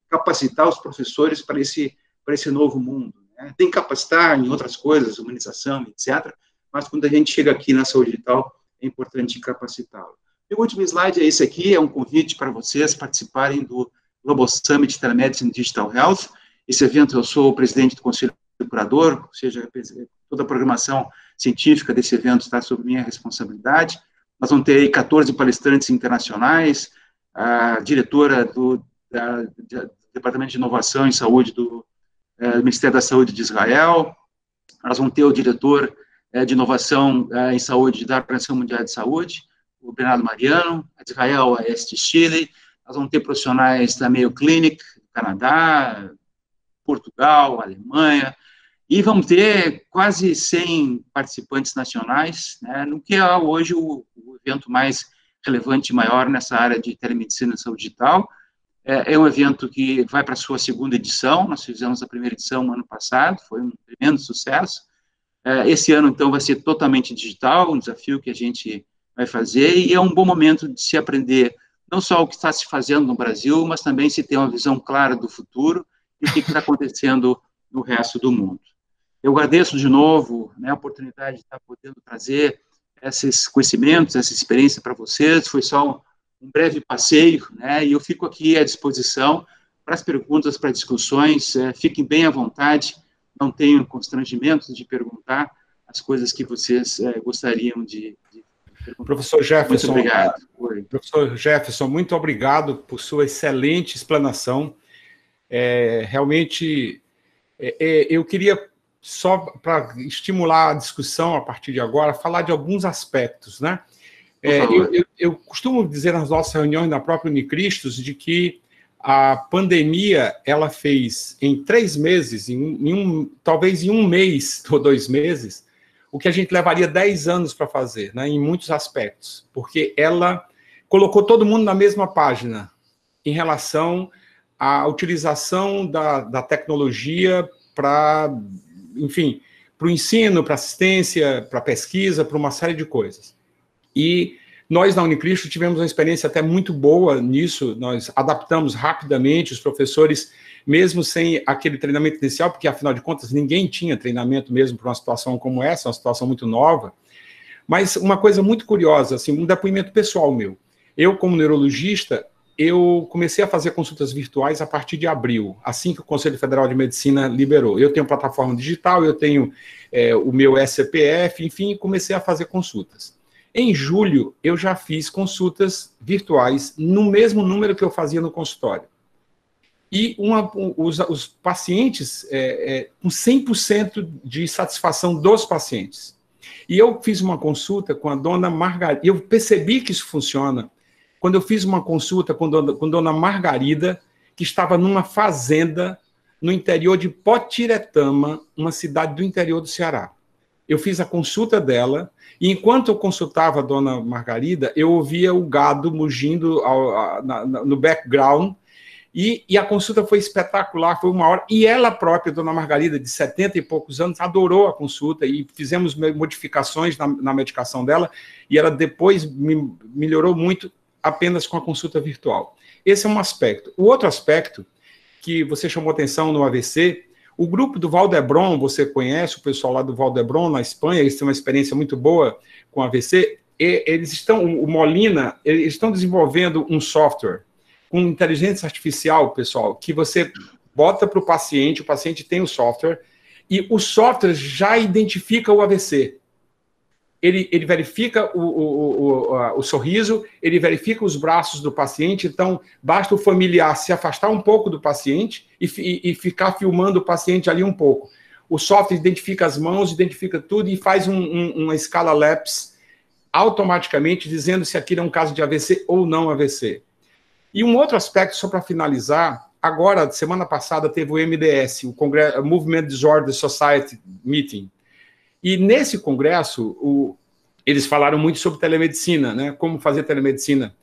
capacitar os professores para esse novo mundo, né? Tem que capacitar em outras coisas, humanização, etc., mas quando a gente chega aqui na saúde digital, é importante capacitá-lo. E o último slide é esse aqui, é um convite para vocês participarem do Global Summit Telemedicine Digital Health. Esse evento, eu sou o presidente do Conselho Curador, ou seja, toda a programação científica desse evento está sob minha responsabilidade. Nós vamos ter aí 14 palestrantes internacionais, a diretora do Departamento de Inovação em Saúde do Ministério da Saúde de Israel, nós vamos ter o diretor de Inovação em Saúde da Organização Mundial de Saúde, o Bernardo Mariano, a de Israel, a Este Chile, nós vamos ter profissionais da Mayo Clinic, do Canadá, Portugal, Alemanha, e vamos ter quase 100 participantes nacionais, né, no que é hoje o evento mais relevante e maior nessa área de telemedicina e saúde digital. É um evento que vai para a sua segunda edição, nós fizemos a primeira edição no ano passado, foi um tremendo sucesso. Esse ano, então, vai ser totalmente digital, um desafio que a gente vai fazer, e é um bom momento de se aprender não só o que está se fazendo no Brasil, mas também se ter uma visão clara do futuro e o que está acontecendo no resto do mundo. Eu agradeço de novo, né, a oportunidade de estar podendo trazer esses conhecimentos, essa experiência para vocês. Foi só um breve passeio, né, e eu fico aqui à disposição para as perguntas, para discussões. Fiquem bem à vontade, não tenham constrangimentos de perguntar as coisas que vocês gostariam de perguntar. Professor Jefferson, muito obrigado. Professor Jefferson, muito obrigado por sua excelente explanação. Realmente, eu queria, só para estimular a discussão a partir de agora, falar de alguns aspectos, né? Eu costumo dizer nas nossas reuniões na própria Unicristos de que a pandemia, ela fez em 3 meses, talvez em 1 mês ou 2 meses, o que a gente levaria 10 anos para fazer, né, em muitos aspectos, porque ela colocou todo mundo na mesma página em relação à utilização da tecnologia para, enfim, para o ensino, para assistência, para pesquisa, para uma série de coisas. E nós, na Unicristo, tivemos uma experiência até muito boa nisso, nós adaptamos rapidamente, os professores, mesmo sem aquele treinamento inicial, porque, afinal de contas, ninguém tinha treinamento mesmo para uma situação como essa, uma situação muito nova. Mas uma coisa muito curiosa, assim, um depoimento pessoal meu. Eu, como neurologista, eu comecei a fazer consultas virtuais a partir de abril, assim que o Conselho Federal de Medicina liberou. Eu tenho plataforma digital, eu tenho o meu SCPF, enfim, comecei a fazer consultas. Em julho, eu já fiz consultas virtuais no mesmo número que eu fazia no consultório. E os pacientes, com 100% de satisfação dos pacientes. E eu fiz uma consulta com a dona Margarida, e eu percebi que isso funciona quando eu fiz uma consulta com dona Margarida, que estava numa fazenda no interior de Potiretama, uma cidade do interior do Ceará. Eu fiz a consulta dela, e enquanto eu consultava a dona Margarida, eu ouvia o gado mugindo no background, e a consulta foi espetacular, foi 1 hora, e ela própria, dona Margarida, de 70 e poucos anos, adorou a consulta, e fizemos modificações na medicação dela, e ela depois melhorou muito apenas com a consulta virtual. Esse é um aspecto. O outro aspecto, que você chamou atenção no AVC, o grupo do Vall d'Hebron, você conhece o pessoal lá do Vall d'Hebron, na Espanha, eles têm uma experiência muito boa com AVC, eles estão, o Molina, eles estão desenvolvendo um software com inteligência artificial, pessoal, que você bota para o paciente tem o software, e o software já identifica o AVC. ele verifica o sorriso, ele verifica os braços do paciente, então basta o familiar se afastar um pouco do paciente e ficar filmando o paciente ali um pouco. O software identifica as mãos, identifica tudo e faz uma escala LAPS automaticamente, dizendo se aquilo é um caso de AVC ou não AVC. E um outro aspecto, só para finalizar, agora, semana passada, teve o MDS, o Movement Disorder Society Meeting. E nesse congresso, eles falaram muito sobre telemedicina, né? Como fazer telemedicina.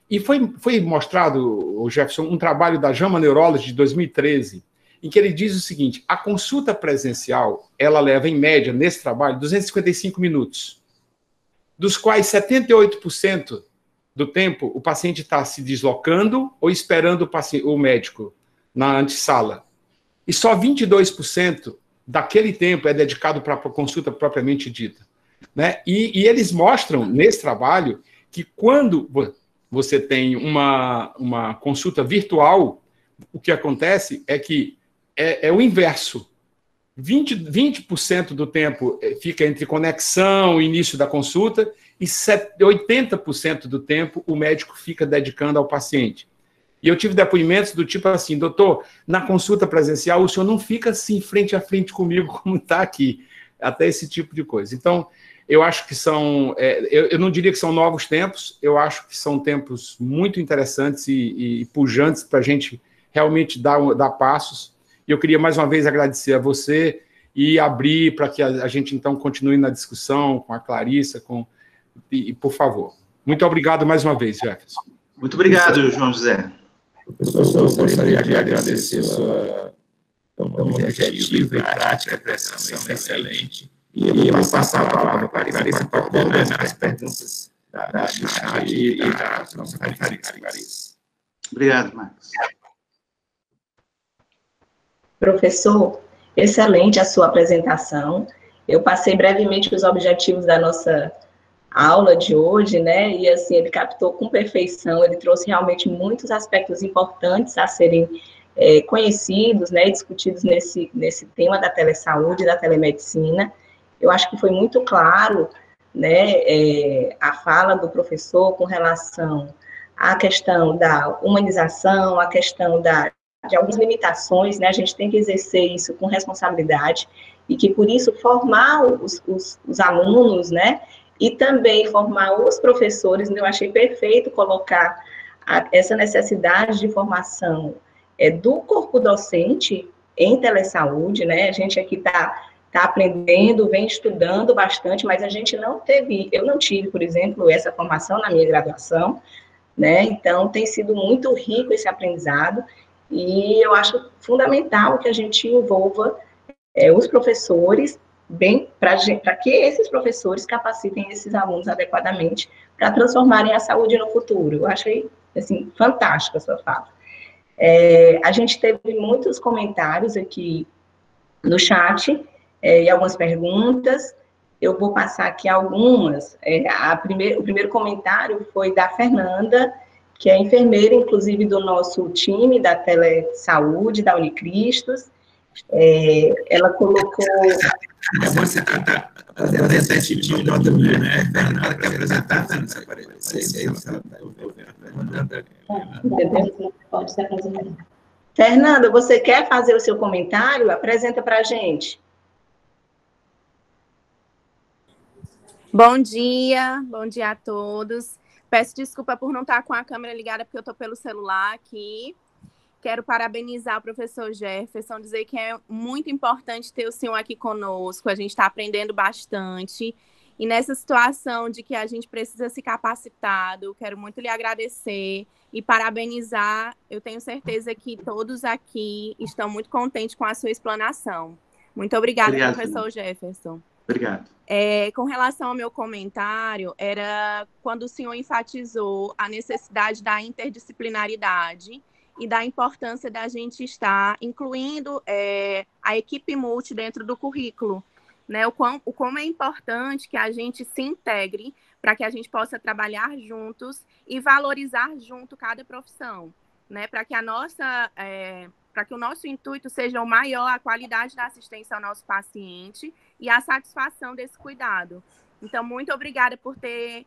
E foi mostrado, o Jefferson, um trabalho da JAMA Neurology de 2013, em que ele diz o seguinte: a consulta presencial, ela leva, em média, nesse trabalho, 255 minutos, dos quais 78% do tempo o paciente está se deslocando ou esperando o médico na antessala. E só 22% daquele tempo é dedicado para a consulta propriamente dita. Né? E eles mostram, nesse trabalho, que quando você tem uma consulta virtual, o que acontece é que é o inverso. 20% do tempo fica entre conexão e início da consulta e 80% do tempo o médico fica dedicando ao paciente. E eu tive depoimentos do tipo assim: doutor, na consulta presencial o senhor não fica assim frente a frente comigo como está aqui. Até esse tipo de coisa. Então, eu acho que são, eu não diria que são novos tempos, eu acho que são tempos muito interessantes e pujantes para a gente realmente dar passos. E eu queria mais uma vez agradecer a você e abrir para que a gente então continue na discussão com a Clarissa, e por favor. Muito obrigado mais uma vez, Jefferson. Muito obrigado, João José. Professor, eu gostaria de agradecer a sua objetiva e prática prestação excelente. E eu vou passar a palavra para a Clarissa para coordenar as perguntas da chat e da nossa Clarissa. Obrigado, Marcos. Professor, excelente a sua apresentação. Eu passei brevemente os objetivos da nossa aula de hoje, né? E assim, ele captou com perfeição, ele trouxe realmente muitos aspectos importantes a serem conhecidos, né, e discutidos nesse tema da telesaúde, da telemedicina. Eu acho que foi muito claro, né, a fala do professor com relação à questão da humanização, à questão de algumas limitações, né, a gente tem que exercer isso com responsabilidade, e que, por isso, formar os alunos, né, e também formar os professores. Eu achei perfeito colocar essa necessidade de formação do corpo docente em telesaúde, né, a gente aqui está aprendendo, vem estudando bastante, mas a gente eu não tive, por exemplo, essa formação na minha graduação, né, então tem sido muito rico esse aprendizado, e eu acho fundamental que a gente envolva os professores, para que esses professores capacitem esses alunos adequadamente para transformarem a saúde no futuro. Eu achei, assim, fantástica a sua fala. A gente teve muitos comentários aqui no chat, e algumas perguntas. Eu vou passar aqui algumas. O primeiro comentário foi da Fernanda, que é enfermeira, inclusive, do nosso time da telesaúde, da Unicristos. Ela colocou... Você está fazendo esse tipo de nota, né? Fernanda quer apresentar, Pode se apresentar. Fernanda, você quer fazer o seu comentário? Apresenta para a gente. Bom dia a todos. Peço desculpa por não estar com a câmera ligada, porque eu estou pelo celular aqui. Quero parabenizar o professor Jefferson, dizer que é muito importante ter o senhor aqui conosco, a gente está aprendendo bastante. E nessa situação de que a gente precisa se capacitar, eu quero muito lhe agradecer e parabenizar. Eu tenho certeza que todos aqui estão muito contentes com a sua explanação. Muito obrigada, professor Jefferson. Obrigado. Com relação ao meu comentário, era quando o senhor enfatizou a necessidade da interdisciplinaridade e da importância da gente estar incluindo a equipe multi dentro do currículo, né? Como é importante que a gente se integre para que a gente possa trabalhar juntos e valorizar junto cada profissão, né? Para que para que o nosso intuito seja o maior, a qualidade da assistência ao nosso paciente e a satisfação desse cuidado. Então, muito obrigada por ter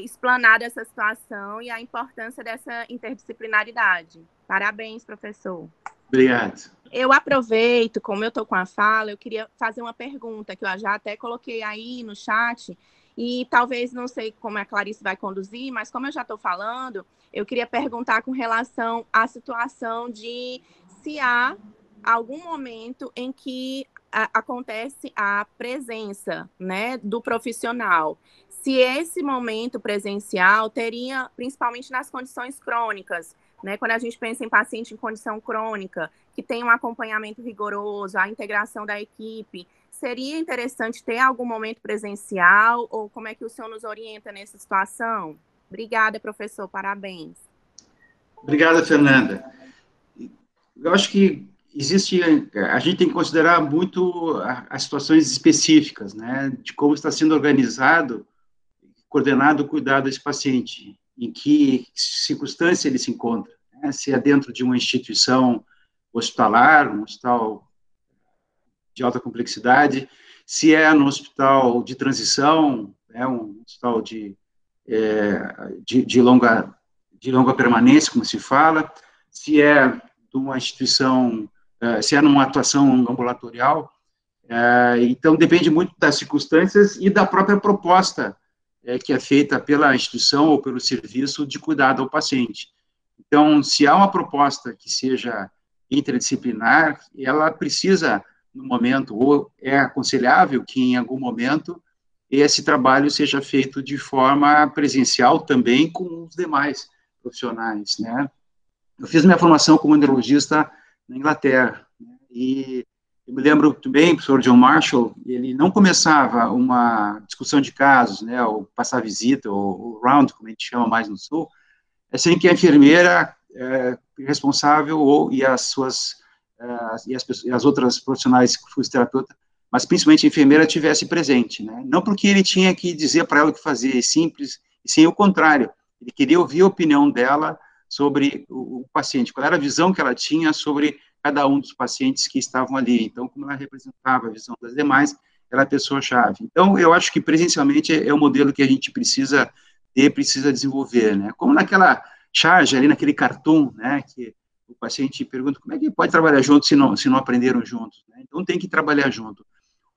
explanado essa situação e a importância dessa interdisciplinaridade. Parabéns, professor. Obrigado. Eu aproveito, como eu estou com a fala, eu queria fazer uma pergunta que eu já até coloquei aí no chat, e talvez, não sei como a Clarice vai conduzir, mas como eu já estou falando, eu queria perguntar com relação à situação de se há algum momento em que acontece a presença, né, do profissional. Se esse momento presencial teria, principalmente nas condições crônicas, né, quando a gente pensa em paciente em condição crônica, que tem um acompanhamento rigoroso, a integração da equipe, seria interessante ter algum momento presencial, ou como é que o senhor nos orienta nessa situação? Obrigada, professor, parabéns. Obrigada, Fernanda. Eu acho que a gente tem que considerar muito as situações específicas, né, de como está sendo organizado, coordenado o cuidado desse paciente, em que circunstância ele se encontra, né, se é dentro de uma instituição hospitalar, um hospital de alta complexidade, se é no hospital de transição, né, um hospital de longa permanência, como se fala, se é de uma instituição, se é numa atuação ambulatorial. Então, depende muito das circunstâncias e da própria proposta que é feita pela instituição ou pelo serviço de cuidado ao paciente. Então, se há uma proposta que seja interdisciplinar, ela precisa, no momento, ou é aconselhável que, em algum momento, esse trabalho seja feito de forma presencial também com os demais profissionais, né? Eu fiz minha formação como neurologista na Inglaterra, né? E eu me lembro também, o professor John Marshall, ele não começava uma discussão de casos, né, ou passar visita, ou round, como a gente chama mais no Sul, sem que a enfermeira responsável e as outras profissionais, fisioterapeuta, mas principalmente a enfermeira, tivesse presente, né? Não porque ele tinha que dizer para ela o que fazer, simples, e sim o contrário. Ele queria ouvir a opinião dela sobre o paciente, qual era a visão que ela tinha sobre cada um dos pacientes que estavam ali. Então, como ela representava a visão das demais, ela é a pessoa-chave. Então, eu acho que presencialmente é o modelo que a gente precisa ter, precisa desenvolver, né? Como naquela charge ali, naquele cartoon, né, que o paciente pergunta como é que pode trabalhar junto se não aprenderam juntos, né? Então, tem que trabalhar junto.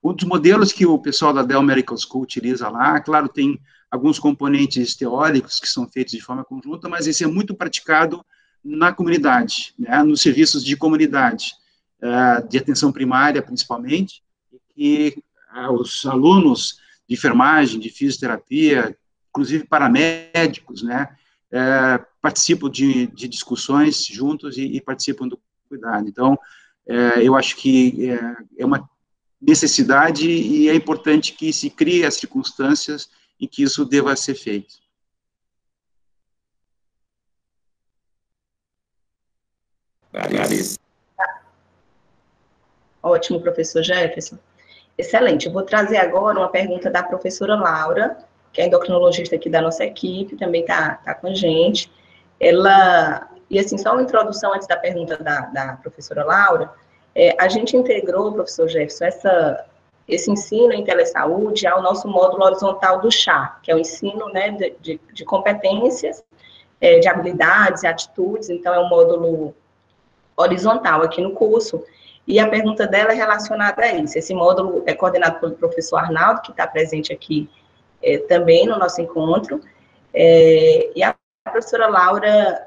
Um dos modelos que o pessoal da Dell Medical School utiliza lá, claro, tem alguns componentes teóricos que são feitos de forma conjunta, mas esse é muito praticado na comunidade, né, nos serviços de comunidade, de atenção primária, principalmente, e que os alunos de enfermagem, de fisioterapia, inclusive paramédicos, né, participam de discussões juntos e participam do cuidado. Então, eu acho que é uma necessidade e é importante que se crie as circunstâncias em que isso deva ser feito. Clarice. Ótimo, professor Jefferson. Excelente. Eu vou trazer agora uma pergunta da professora Laura, que é endocrinologista aqui da nossa equipe, também está com a gente. Ela, e assim, só uma introdução antes da pergunta da professora Laura, a gente integrou, professor Jefferson, esse ensino em telesaúde ao nosso módulo horizontal do CHA, que é o ensino, né, de competências, de habilidades e atitudes, então é um módulo horizontal aqui no curso, e a pergunta dela é relacionada a isso. Esse módulo é coordenado pelo professor Arnaldo, que está presente aqui também no nosso encontro, e a professora Laura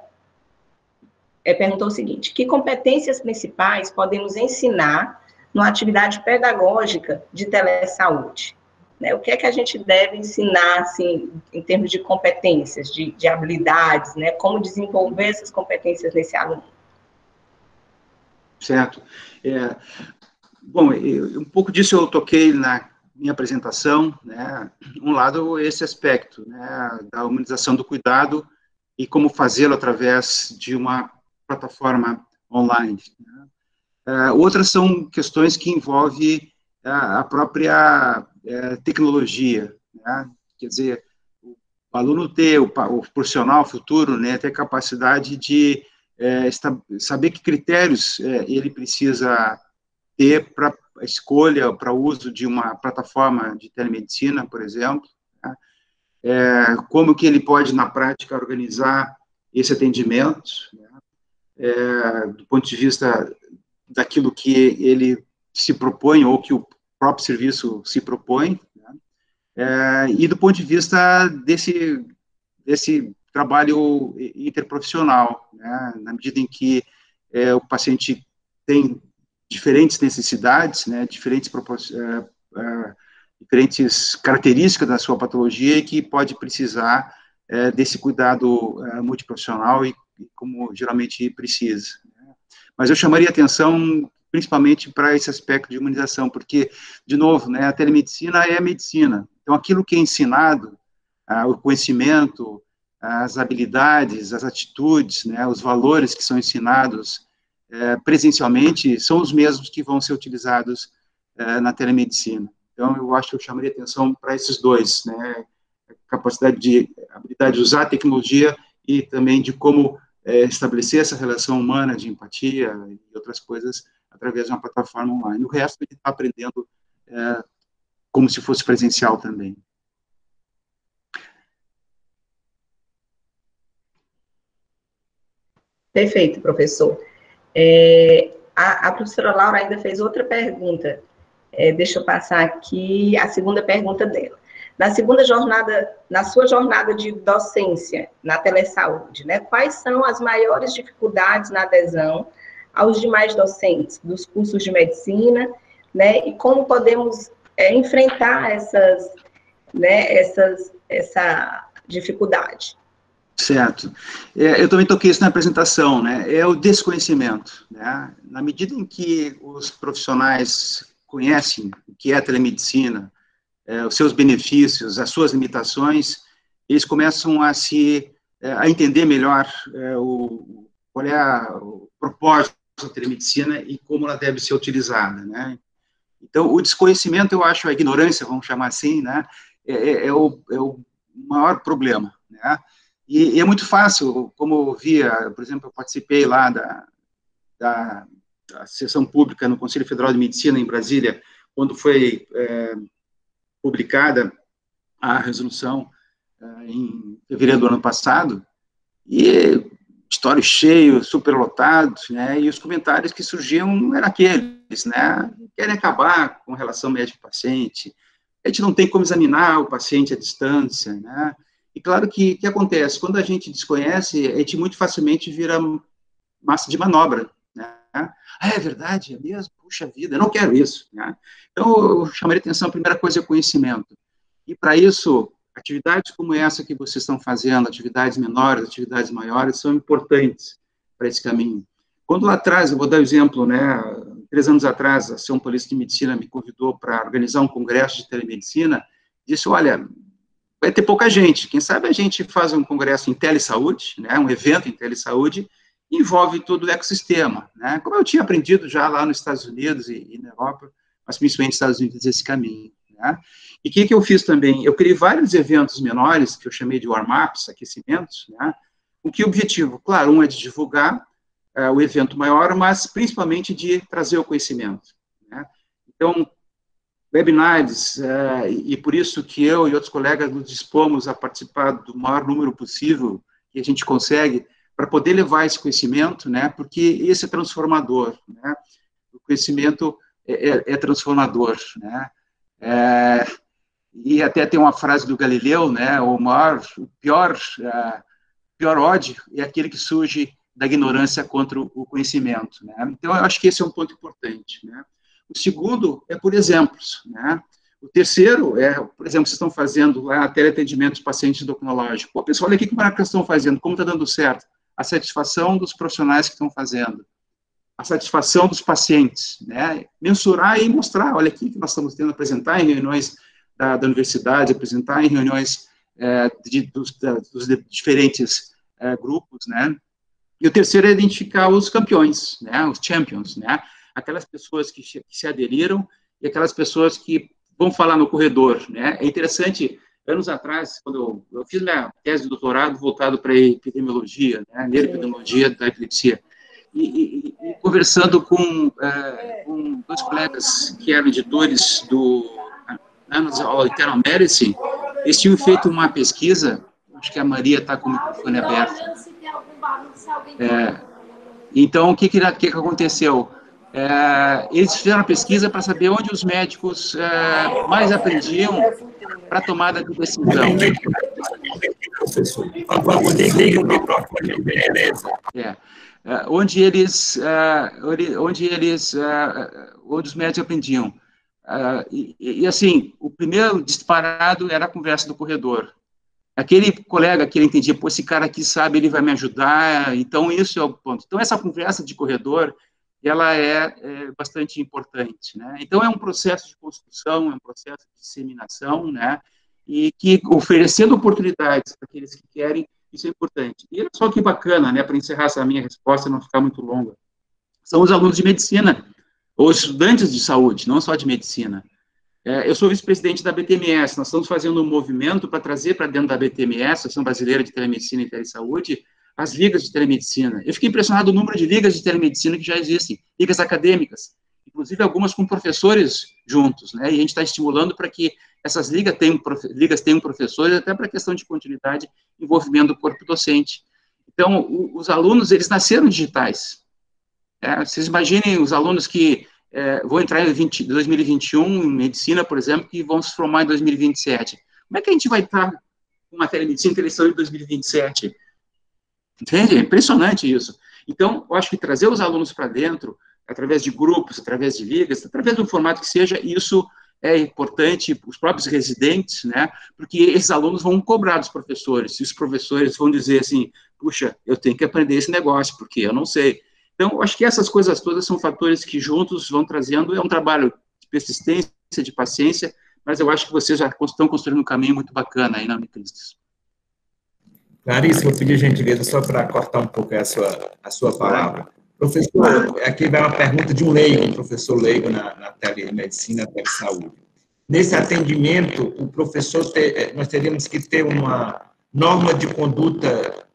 perguntou o seguinte: que competências principais podemos ensinar numa atividade pedagógica de telesaúde? Né? O que é que a gente deve ensinar, assim, em termos de competências, de habilidades, né? Como desenvolver essas competências nesse aluno? Certo. Bom, um pouco disso eu toquei na minha apresentação, né? Um lado, esse aspecto, né, da humanização do cuidado e como fazê-lo através de uma plataforma online, né? Outras são questões que envolvem a própria tecnologia, né? Quer dizer, o aluno ter, o profissional futuro, né, ter capacidade de saber que critérios ele precisa ter para a escolha para o uso de uma plataforma de telemedicina, por exemplo, né? Como que ele pode, na prática, organizar esse atendimento, né? Do ponto de vista daquilo que ele se propõe, ou que o próprio serviço se propõe, né? E do ponto de vista desse trabalho interprofissional, né? Na medida em que o paciente tem diferentes necessidades, né? Diferentes características da sua patologia e que pode precisar desse cuidado multiprofissional e como geralmente precisa. Né? Mas eu chamaria atenção principalmente para esse aspecto de humanização, porque, de novo, né, a telemedicina é a medicina. Então, aquilo que é ensinado, o conhecimento, as habilidades, as atitudes, né, os valores que são ensinados presencialmente são os mesmos que vão ser utilizados na telemedicina. Então, eu acho que eu chamaria atenção para esses dois, né, habilidade de usar a tecnologia e também de como estabelecer essa relação humana de empatia e outras coisas através de uma plataforma online. O resto ele está aprendendo como se fosse presencial também. Perfeito, professor. A professora Laura ainda fez outra pergunta. Deixa eu passar aqui a segunda pergunta dela. Na sua jornada de docência na telesaúde, né, quais são as maiores dificuldades na adesão aos demais docentes dos cursos de medicina, né, e como podemos enfrentar essa dificuldade? Certo. Eu também toquei isso na apresentação, né, é o desconhecimento, né, na medida em que os profissionais conhecem o que é a telemedicina, os seus benefícios, as suas limitações, eles começam a entender melhor qual é o propósito da telemedicina e como ela deve ser utilizada, né? Então, o desconhecimento, eu acho, a ignorância, vamos chamar assim, né, é o maior problema, né? E é muito fácil, como eu via, por exemplo, eu participei lá da sessão pública no Conselho Federal de Medicina, em Brasília, quando foi publicada a resolução em fevereiro do ano passado, e auditório cheio, superlotado, né, e os comentários que surgiam eram aqueles, né, querem acabar com a relação médico-paciente, a gente não tem como examinar o paciente à distância, né, e claro que o que acontece, quando a gente desconhece, a gente muito facilmente vira massa de manobra, né, é verdade, é mesmo, puxa vida, eu não quero isso, né, então eu chamaria atenção, a primeira coisa é o conhecimento, e para isso, atividades como essa que vocês estão fazendo, atividades menores, atividades maiores, são importantes para esse caminho. Quando lá atrás, eu vou dar um exemplo, né, 3 anos atrás, a Ação Paulista de Medicina me convidou para organizar um congresso de telemedicina, disse, olha, vai ter pouca gente, quem sabe a gente faz um congresso em telesaúde, né, um evento em telesaúde, envolve todo o ecossistema, né, como eu tinha aprendido já lá nos Estados Unidos e na Europa, mas principalmente nos Estados Unidos, esse caminho, né. E o que eu fiz também? Eu criei vários eventos menores, que eu chamei de warm-ups, aquecimentos, né? Com que objetivo? Claro, um é de divulgar o evento maior, mas principalmente de trazer o conhecimento, né? Então, webinars, e por isso que eu e outros colegas nos dispomos a participar do maior número possível que a gente consegue, para poder levar esse conhecimento, né? Porque esse é transformador, né? O conhecimento é transformador, né? E até tem uma frase do Galileu, né, o pior ódio é aquele que surge da ignorância contra o conhecimento, né? Então, eu acho que esse é um ponto importante, né? O segundo é por exemplos, né? O terceiro por exemplo, vocês estão fazendo lá teleatendimento de pacientes endocrinológicos. Pô, pessoal, olha aqui como é que vocês estão fazendo, como está dando certo. A satisfação dos profissionais que estão fazendo, a satisfação dos pacientes, né? Mensurar e mostrar, olha aqui que nós estamos tendo, apresentar em reuniões da universidade, apresentar em reuniões dos diferentes grupos, né? E o terceiro é identificar os campeões, né? Os champions, né? Aquelas pessoas que se aderiram e aquelas pessoas que vão falar no corredor, né? É interessante, anos atrás, quando eu fiz minha tese de doutorado voltado para a epidemiologia, né? Neuroepidemiologia da epilepsia, conversando com dois colegas que eram editores do Annals of Internal Medicine, eles tinham feito uma pesquisa, acho que a Maria está com o microfone aberto. Então, o que aconteceu? Eles fizeram uma pesquisa para saber onde os médicos mais aprendiam para a tomada de decisão. Onde os médicos aprendiam. Assim, o primeiro disparado era a conversa do corredor. Aquele colega que ele entendia, pô, esse cara aqui sabe, ele vai me ajudar, então isso é o ponto. Então, essa conversa de corredor, ela é bastante importante, né? Então, é um processo de construção, é um processo de disseminação, né? E que, oferecendo oportunidades para aqueles que querem, isso é importante. E olha só que bacana, né, para encerrar essa minha resposta e não ficar muito longa, são os alunos de medicina, ou estudantes de saúde, não só de medicina. Eu sou vice-presidente da BTMS, nós estamos fazendo um movimento para trazer para dentro da BTMS, Associação Brasileira de Telemedicina e Telesaúde, as ligas de telemedicina. Eu fiquei impressionado com o número de ligas de telemedicina que já existem, ligas acadêmicas, inclusive algumas com professores juntos, né? E a gente está estimulando para que essas ligas tenham professores, até para a questão de continuidade, envolvimento do corpo docente. Então, os alunos, eles nasceram digitais. Vocês imaginem os alunos que vão entrar em 2021 em medicina, por exemplo, que vão se formar em 2027. Como é que a gente vai estar com uma telemedicina em 2027? Entende? É impressionante isso. Então, eu acho que trazer os alunos para dentro, através de grupos, através de ligas, através do formato que seja, isso é importante, os próprios residentes, né? Porque esses alunos vão cobrar dos professores, e os professores vão dizer assim, puxa, eu tenho que aprender esse negócio, porque eu não sei. Então, eu acho que essas coisas todas são fatores que juntos vão trazendo, é um trabalho de persistência, de paciência, mas eu acho que vocês já estão construindo um caminho muito bacana aí na Unicristos. Clarice, vou pedir gentileza só para cortar um pouco a sua palavra. Professor, aqui vai uma pergunta de um leigo, um professor leigo na telemedicina, telesaúde. Nesse atendimento, o professor, nós teríamos que ter uma norma de conduta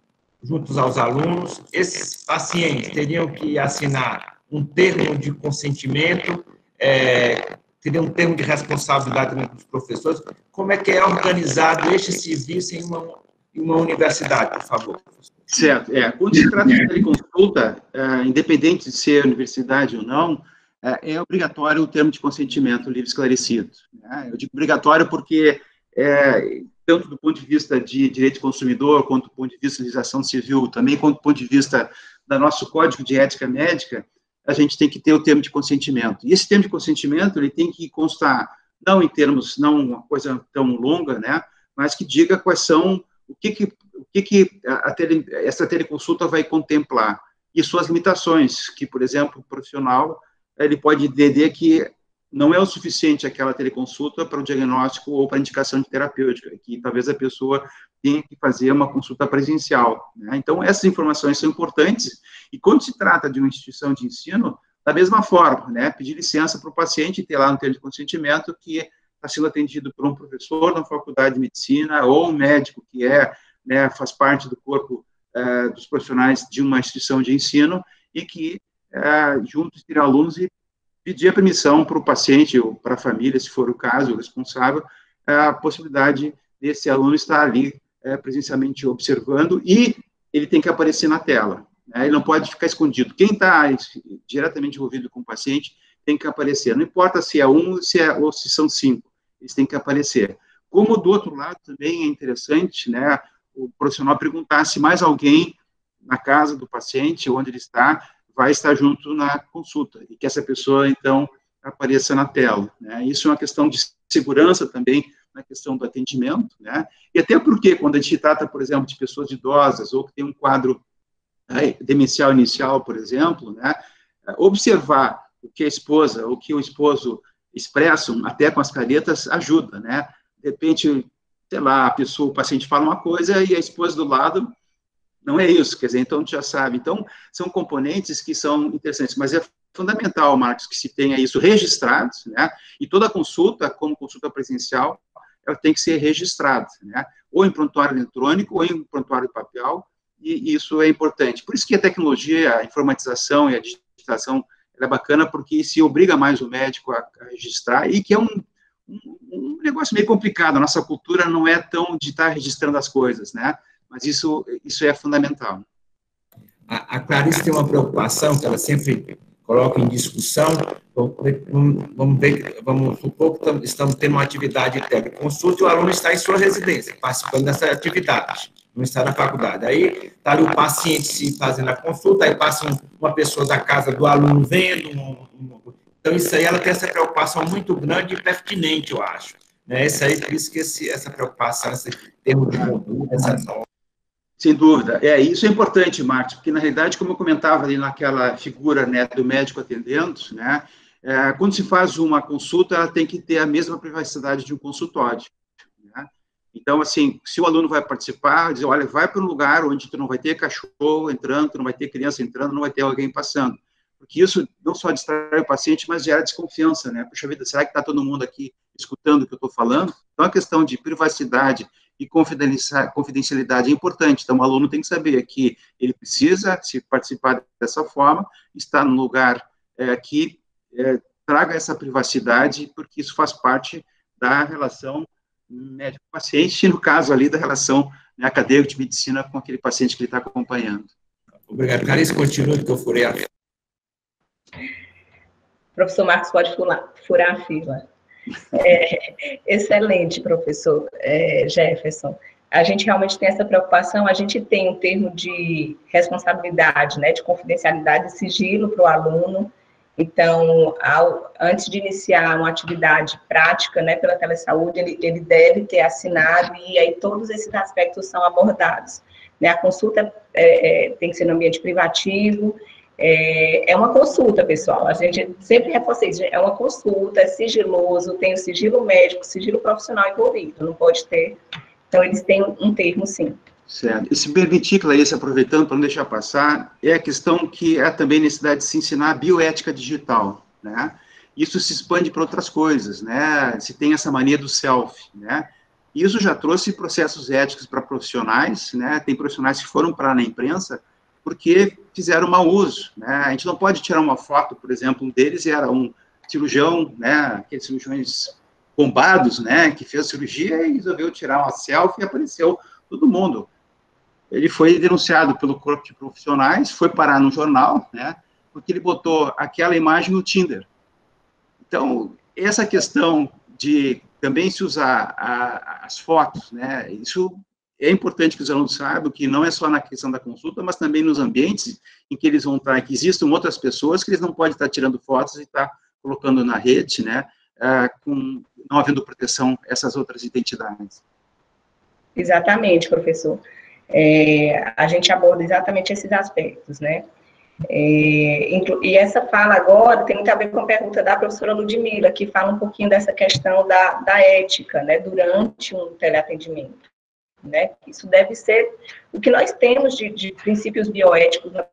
juntos aos alunos. Esses pacientes teriam que assinar um termo de consentimento, teria um termo de responsabilidade também dos professores. Como é que é organizado este serviço em uma universidade, por favor? Certo. Quando se trata de teleconsulta, independente de ser universidade ou não, é obrigatório o termo de consentimento livre e esclarecido. Né? Eu digo obrigatório porque, tanto do ponto de vista de direito do consumidor, quanto do ponto de vista de legislação civil, também quanto do ponto de vista do nosso Código de Ética Médica, a gente tem que ter o termo de consentimento. E esse termo de consentimento, ele tem que constar, não em termos, não uma coisa tão longa, né, mas que diga quais são, o que essa teleconsulta vai contemplar, e suas limitações, que, por exemplo, o profissional, ele pode entender que não é o suficiente aquela teleconsulta para o diagnóstico ou para a indicação de terapêutica, que talvez a pessoa tenha que fazer uma consulta presencial, né? Então, essas informações são importantes, e quando se trata de uma instituição de ensino, da mesma forma, né, pedir licença para o paciente ter lá no termo de consentimento que está sendo atendido por um professor na faculdade de medicina, ou um médico que faz parte do corpo dos profissionais de uma instituição de ensino, e que, juntos, ter alunos e pedir a permissão para o paciente ou para a família, se for o caso, o responsável, a possibilidade desse aluno estar ali presencialmente observando, e ele tem que aparecer na tela, né? Ele não pode ficar escondido. Quem está diretamente envolvido com o paciente tem que aparecer. Não importa se é um ou se são 5, eles têm que aparecer. Como do outro lado também é interessante, né, o profissional perguntar se mais alguém na casa do paciente, onde ele está, vai estar junto na consulta, e que essa pessoa, então, apareça na tela, né? Isso é uma questão de segurança também, na questão do atendimento, né? E até porque, quando a gente trata, por exemplo, de pessoas idosas, ou que tem um quadro demencial inicial, por exemplo, né, observar o que a esposa ou que o esposo expressam, até com as caretas, ajuda, né? De repente, sei lá, o paciente fala uma coisa e a esposa do lado não é isso, quer dizer, então já sabe. Então, são componentes que são interessantes, mas é fundamental, Marcos, que se tenha isso registrado, né? E toda consulta, como consulta presencial, ela tem que ser registrada, né? Ou em prontuário eletrônico, ou em prontuário papel, e isso é importante. Por isso que a tecnologia, a informatização e a digitação é bacana, porque se obriga mais o médico a registrar, e que é um negócio meio complicado. A nossa cultura não é tão de estar registrando as coisas, né? Mas isso é fundamental. A Clarice tem uma preocupação que ela sempre coloca em discussão. Vamos supor que estamos tendo uma atividade de teleconsulta e o aluno está em sua residência, participando dessa atividade, não está na faculdade. Aí está ali o paciente se fazendo a consulta, aí passa uma pessoa da casa do aluno vendo. Então, isso aí, ela tem essa preocupação muito grande e pertinente, eu acho. Né? Isso aí, por isso que essa preocupação, esse termo de conduta, essa norma. Sem dúvida. Isso é importante, Marcos, porque, na realidade, como eu comentava ali naquela figura, né, do médico atendendo, né, quando se faz uma consulta, ela tem que ter a mesma privacidade de um consultório. Né? Então, assim, se o aluno vai participar, diz, olha, vai para um lugar onde tu não vai ter cachorro entrando, tu não vai ter criança entrando, não vai ter alguém passando. Porque isso não só distrai o paciente, mas gera desconfiança, né? Puxa vida, será que está todo mundo aqui escutando o que eu estou falando? Então, a questão de privacidade e confidencialidade é importante. Então, o aluno tem que saber que ele precisa, se participar dessa forma, estar num lugar que traga essa privacidade, porque isso faz parte da relação médico-paciente, e no caso ali da relação, né, acadêmico de medicina com aquele paciente que ele está acompanhando. Obrigado. Clarice, continue, que eu furei a fila. Professor Marcos pode furar a fila. Excelente, professor Jefferson. A gente realmente tem essa preocupação, a gente tem um termo de responsabilidade, né, de confidencialidade e sigilo para o aluno. Então, antes de iniciar uma atividade prática, né, pela telesaúde, ele deve ter assinado, e aí todos esses aspectos são abordados. Né? A consulta tem que ser no ambiente privativo. É uma consulta, pessoal, a gente sempre reforça isso, é uma consulta, é sigiloso, tem o sigilo médico, sigilo profissional envolvido, não pode ter, então eles têm um termo, sim. Certo. E se permitir, Clarice, aproveitando para não deixar passar, é a questão que é também necessidade de se ensinar a bioética digital, né? Isso se expande para outras coisas, né? Se tem essa mania do selfie, né? Isso já trouxe processos éticos para profissionais, né? Tem profissionais que foram parar na imprensa porque fizeram mau uso, né? A gente não pode tirar uma foto, por exemplo, um deles era um cirurgião, né? Aqueles cirurgiões bombados, né? Que fez cirurgia e resolveu tirar uma selfie e apareceu todo mundo. Ele foi denunciado pelo corpo de profissionais, foi parar no jornal, né? Porque ele botou aquela imagem no Tinder. Então, essa questão de também se usar as fotos, né? Isso é importante que os alunos saibam que não é só na questão da consulta, mas também nos ambientes em que eles vão estar, que existam outras pessoas que eles não podem estar tirando fotos e estar colocando na rede, né? Não havendo proteção a essas outras identidades. Exatamente, professor. A gente aborda exatamente esses aspectos, né? E essa fala agora tem muito a ver com a pergunta da professora Ludmila, que fala um pouquinho dessa questão da ética, né, durante um teleatendimento, né? Isso deve ser o que nós temos de princípios bioéticos na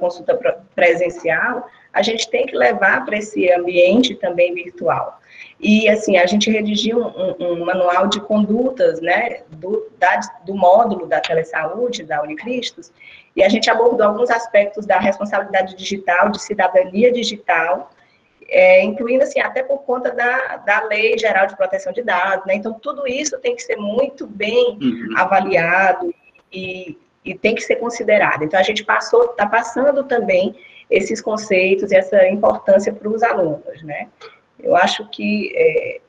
consulta presencial, a gente tem que levar para esse ambiente também virtual. E, assim, a gente redigiu um manual de condutas, né, do módulo da telesaúde, da Unicristos, e a gente abordou alguns aspectos da responsabilidade digital, de cidadania digital, incluindo, assim, até por conta da Lei Geral de Proteção de Dados, né? Então, tudo isso tem que ser muito bem avaliado e tem que ser considerado. Então, a gente está passando também esses conceitos e essa importância para os alunos, né? Eu acho que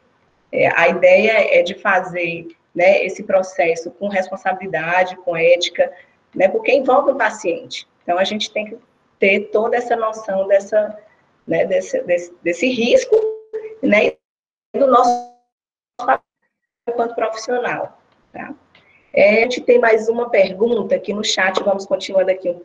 a ideia é de fazer, né, esse processo com responsabilidade, com ética, né, porque envolve o paciente. Então, a gente tem que ter toda essa noção né, desse risco, né, do nosso papel enquanto profissional. Tá? A gente tem mais uma pergunta aqui no chat, vamos continuando aqui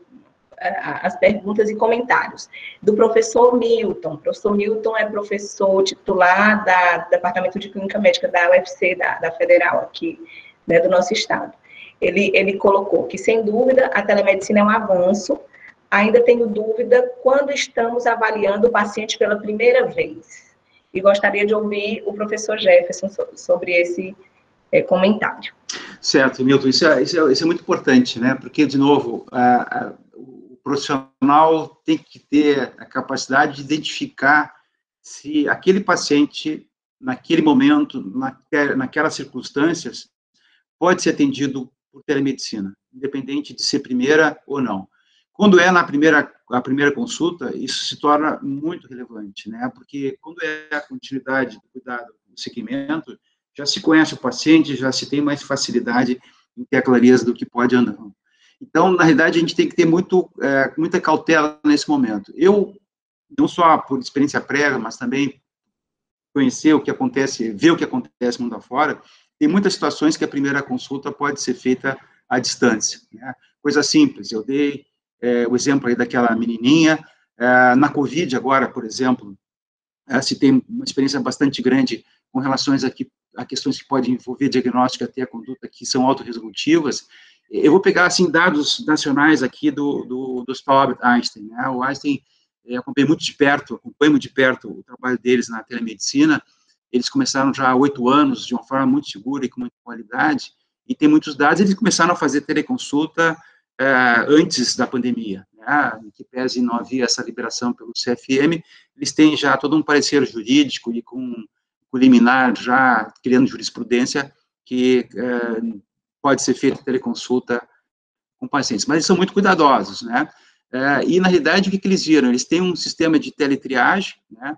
as perguntas e comentários, do professor Milton. O professor Milton é professor titular do Departamento de Clínica Médica da UFC, da Federal aqui, né, do nosso estado. Ele colocou que, sem dúvida, a telemedicina é um avanço. Ainda tenho dúvida quando estamos avaliando o paciente pela primeira vez. E gostaria de ouvir o professor Jefferson sobre esse comentário. Certo, Milton, isso é muito importante, né? Porque, de novo, o profissional tem que ter a capacidade de identificar se aquele paciente, naquele momento, naquelas circunstâncias, pode ser atendido por telemedicina, independente de ser primeira ou não. Quando é a primeira consulta, isso se torna muito relevante, né? Porque quando é a continuidade do cuidado, do seguimento, já se conhece o paciente, já se tem mais facilidade em ter a clareza do que pode ou não. Então, na realidade, a gente tem que ter muita cautela nesse momento. Eu, não só por experiência prévia, mas também conhecer o que acontece, ver o que acontece mundo afora, tem muitas situações que a primeira consulta pode ser feita à distância, né? Coisa simples, eu dei o exemplo aí daquela menininha, na Covid agora, por exemplo, se tem uma experiência bastante grande com relação a questões que podem envolver diagnóstico até a conduta que são autorresolutivas. Eu vou pegar, assim, dados nacionais aqui do Hospital Albert Einstein, né? O Einstein, acompanho muito de perto o trabalho deles na telemedicina. Eles começaram já há 8 anos, de uma forma muito segura e com muita qualidade, e tem muitos dados. Eles começaram a fazer teleconsulta antes da pandemia, né? Em que pese não havia essa liberação pelo CFM, eles têm já todo um parecer jurídico e com liminar já criando jurisprudência que pode ser feita teleconsulta com pacientes, mas eles são muito cuidadosos, né? E, na realidade, o que eles viram? Eles têm um sistema de teletriagem, né?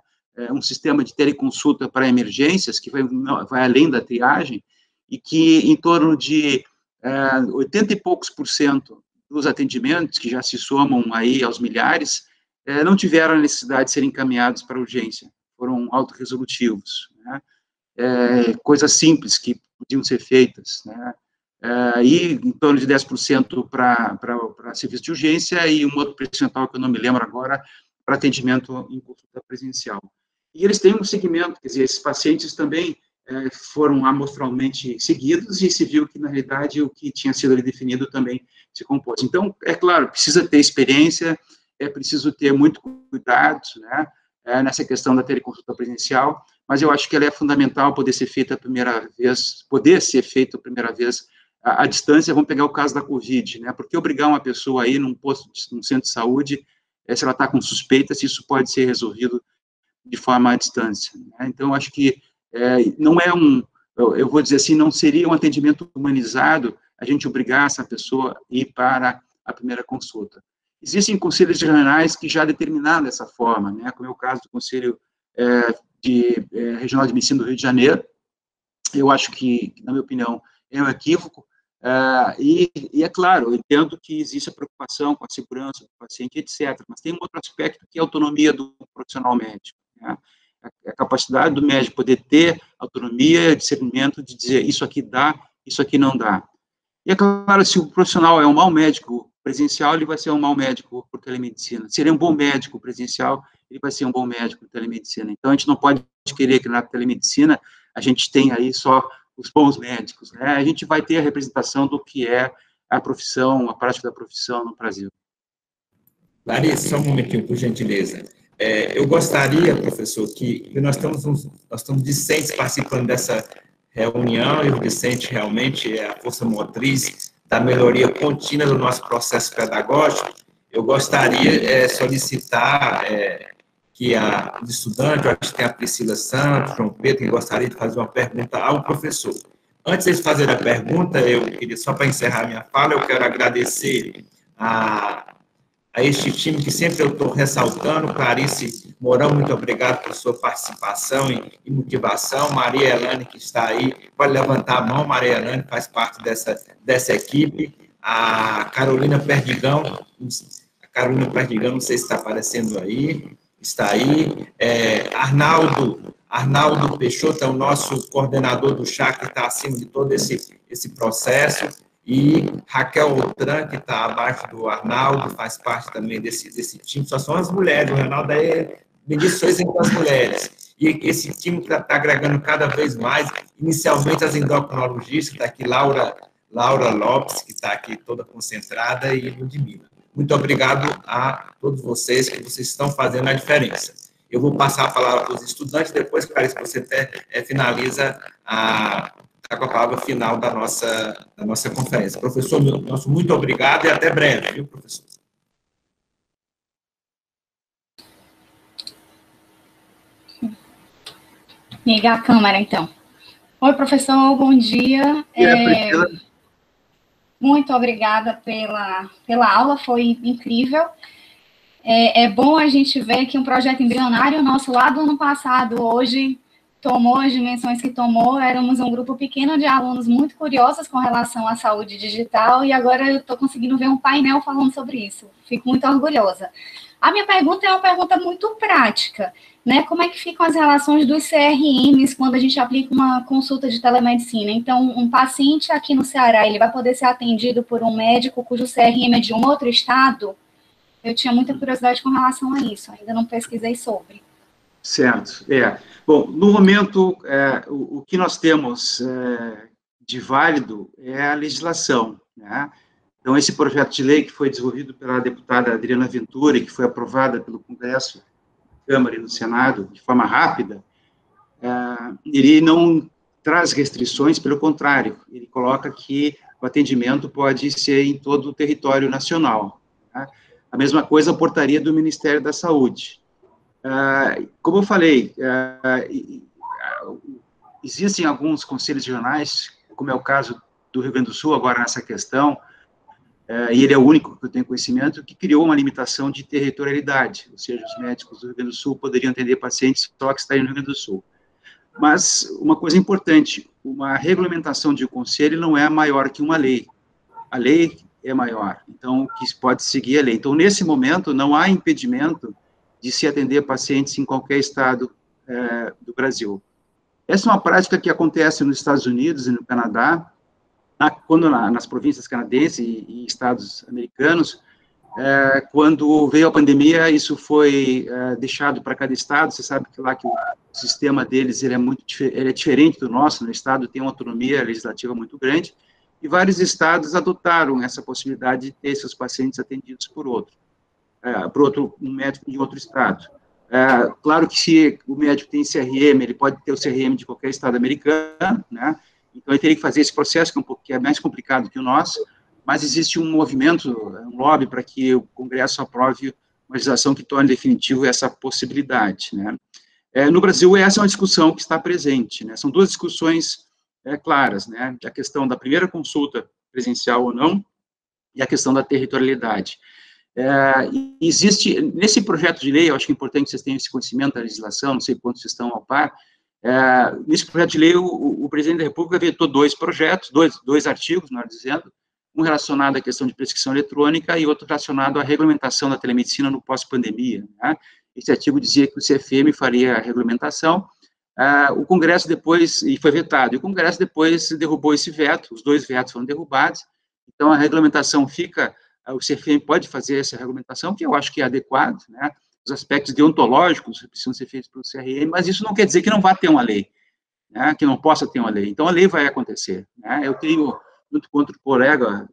Um sistema de teleconsulta para emergências, que vai além da triagem, e que em torno de 80 e poucos % dos atendimentos, que já se somam aí aos milhares, não tiveram a necessidade de serem encaminhados para urgência, foram autorresolutivos, né? Coisas simples que podiam ser feitas, né? E em torno de 10% para serviço de urgência e um outro percentual que eu não me lembro agora, para atendimento em consulta presencial. E eles têm um segmento, quer dizer, esses pacientes também foram amostralmente seguidos e se viu que, na realidade, o que tinha sido ali definido também se compôs. Então, é claro, precisa ter experiência, é preciso ter muito cuidado, né, nessa questão da teleconsulta presencial, mas eu acho que ela é fundamental poder ser feita a primeira vez à distância. Vamos pegar o caso da Covid, né, porque obrigar uma pessoa aí num centro de saúde, se ela está com suspeita, se isso pode ser resolvido de forma à distância, né? Então, eu acho que não é eu vou dizer assim, não seria um atendimento humanizado a gente obrigar essa pessoa a ir para a primeira consulta. Existem conselhos regionais que já determinaram dessa forma, né, como é o caso do Conselho Regional de Medicina do Rio de Janeiro. Eu acho que, na minha opinião, é um equívoco, e é claro, eu entendo que existe a preocupação com a segurança do paciente, etc., mas tem um outro aspecto que é a autonomia do profissional médico, né? A capacidade do médico poder ter autonomia, discernimento de dizer isso aqui dá, isso aqui não dá. E é claro, se o profissional é um mau médico presencial, ele vai ser um mau médico por telemedicina. Se ele é um bom médico presencial, ele vai ser um bom médico por telemedicina. Então, a gente não pode querer que na telemedicina a gente tenha aí só os bons médicos, né? A gente vai ter a representação do que é a profissão, a prática da profissão no Brasil. Larissa, só um momentinho, por gentileza. Eu gostaria, professor, que nós estamos discentes participando dessa reunião, e o discente realmente é a força motriz da melhoria contínua do nosso processo pedagógico. Eu gostaria de solicitar que os estudantes, eu acho que tem a Priscila Santos, João Pedro, que gostaria de fazer uma pergunta ao professor. Antes de fazer a pergunta, eu queria, só para encerrar minha fala, eu quero agradecer a este time que sempre eu estou ressaltando. Clarice Mourão, muito obrigado por sua participação e motivação. Maria Elane, que está aí, pode levantar a mão. Maria Elane faz parte dessa equipe. A Carolina Perdigão, não sei se está aparecendo aí, está aí. Arnaldo Peixoto é o nosso coordenador do chá, que está acima de todo esse processo. E Raquel Outran, que está abaixo do Arnaldo, faz parte também desse time. Só são as mulheres, o Arnaldo é medições entre as mulheres. E esse time está agregando cada vez mais, inicialmente as endocrinologistas, está aqui Laura Lopes, que está aqui toda concentrada, e Ludmila. Muito obrigado a todos vocês, que vocês estão fazendo a diferença. Eu vou passar a palavra para os estudantes, depois, Clarice, você finaliza a está com a palavra final da nossa conferência. Professor, nosso muito obrigado e até breve, viu, professor? Ligar a câmera, então. Oi, professor, bom dia. Muito obrigada pela aula, foi incrível. É bom a gente ver que um projeto embrionário nosso lá do ano passado, hoje, tomou as dimensões que tomou. Éramos um grupo pequeno de alunos muito curiosos com relação à saúde digital, e agora eu estou conseguindo ver um painel falando sobre isso. Fico muito orgulhosa. A minha pergunta é uma pergunta muito prática, né? Como é que ficam as relações dos CRMs quando a gente aplica uma consulta de telemedicina? Então, um paciente aqui no Ceará, ele vai poder ser atendido por um médico cujo CRM é de um outro estado? Eu tinha muita curiosidade com relação a isso, ainda não pesquisei sobre. Certo, Bom, no momento, o que nós temos de válido é a legislação, né? Então, esse projeto de lei que foi desenvolvido pela deputada Adriana Ventura e que foi aprovada pelo Congresso, Câmara e no Senado, de forma rápida, ele não traz restrições, pelo contrário, ele coloca que o atendimento pode ser em todo o território nacional, né? A mesma coisa a portaria do Ministério da Saúde. Como eu falei, existem alguns conselhos regionais, como é o caso do Rio Grande do Sul, agora nessa questão, e ele é o único que eu tenho conhecimento, que criou uma limitação de territorialidade, ou seja, os médicos do Rio Grande do Sul poderiam atender pacientes só que estão no Rio Grande do Sul. Mas, uma coisa importante, uma regulamentação de um conselho não é maior que uma lei. A lei é maior, então, que pode seguir a lei. Então, nesse momento, não há impedimento de se atender pacientes em qualquer estado do Brasil. Essa é uma prática que acontece nos Estados Unidos e no Canadá, quando nas províncias canadenses e estados americanos, quando veio a pandemia, isso foi deixado para cada estado. Você sabe que lá que o sistema deles ele é diferente do nosso. No estado tem uma autonomia legislativa muito grande, e vários estados adotaram essa possibilidade de ter seus pacientes atendidos por um médico de outro estado. Claro que se o médico tem CRM, ele pode ter o CRM de qualquer estado americano, né? Então, ele teria que fazer esse processo, que é mais complicado que o nosso, mas existe um movimento, um lobby, para que o Congresso aprove uma legislação que torne definitivo essa possibilidade, né? No Brasil, essa é uma discussão que está presente, né? São duas discussões claras, né? A questão da primeira consulta presencial ou não, e a questão da territorialidade. Existe, nesse projeto de lei, eu acho que é importante que vocês tenham esse conhecimento da legislação, não sei quantos vocês estão ao par. Nesse projeto de lei, o presidente da República vetou dois projetos, dois artigos, melhor dizendo, um relacionado à questão de prescrição eletrônica e outro relacionado à regulamentação da telemedicina no pós-pandemia, né? Esse artigo dizia que o CFM faria a regulamentação, o Congresso depois, e foi vetado, e o Congresso depois derrubou esse veto, os dois vetos foram derrubados, então a regulamentação fica, o CFM pode fazer essa regulamentação, que eu acho que é adequado, né? Os aspectos deontológicos precisam ser feitos pelo CRM, mas isso não quer dizer que não vá ter uma lei, né? Que não possa ter uma lei. Então, a lei vai acontecer, né? Eu tenho, junto com outro colega,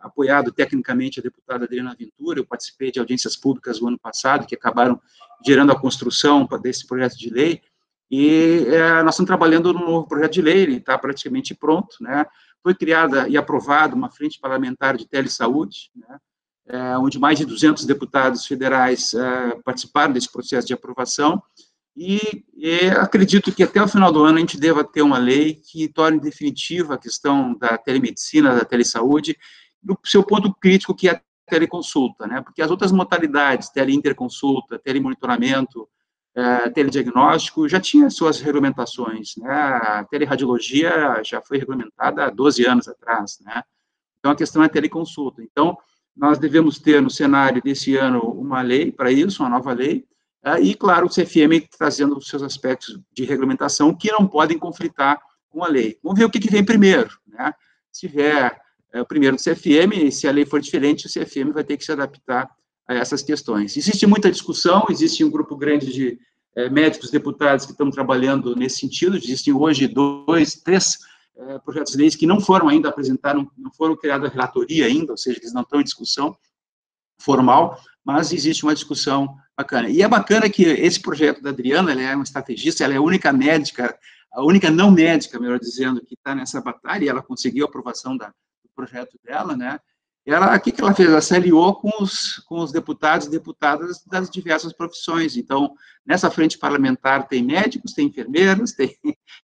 apoiado tecnicamente a deputada Adriana Ventura. Eu participei de audiências públicas no ano passado, que acabaram gerando a construção desse projeto de lei, e nós estamos trabalhando no novo projeto de lei, ele está praticamente pronto, né? Foi criada e aprovada uma frente parlamentar de telesaúde, né? Onde mais de 200 deputados federais participaram desse processo de aprovação, e acredito que até o final do ano a gente deva ter uma lei que torne definitiva a questão da telemedicina, da telesaúde, do seu ponto crítico, que é a teleconsulta, né? Porque as outras modalidades, teleinterconsulta, telemonitoramento, telediagnóstico, já tinha suas regulamentações, né? A teleradiologia já foi regulamentada há 12 anos atrás, né? Então, a questão é a teleconsulta. Então, nós devemos ter no cenário desse ano uma lei para isso, uma nova lei, e, claro, o CFM trazendo os seus aspectos de regulamentação que não podem conflitar com a lei. Vamos ver o que vem primeiro, né? Se vier primeiro o CFM, se a lei for diferente, o CFM vai ter que se adaptar a essas questões. Existe muita discussão, existe um grupo grande de médicos, deputados que estão trabalhando nesse sentido. Existem hoje 2, 3 projetos de leis que não foram ainda apresentados, não foram criados a relatoria ainda, ou seja, eles não estão em discussão formal, mas existe uma discussão bacana. E é bacana que esse projeto da Adriana, ela é uma estrategista, ela é a única médica a única não médica, melhor dizendo, que está nessa batalha, e ela conseguiu a aprovação do projeto dela, né? O que ela fez? Ela se aliou com os deputados e deputadas das diversas profissões. Então, nessa frente parlamentar tem médicos, tem enfermeiros, tem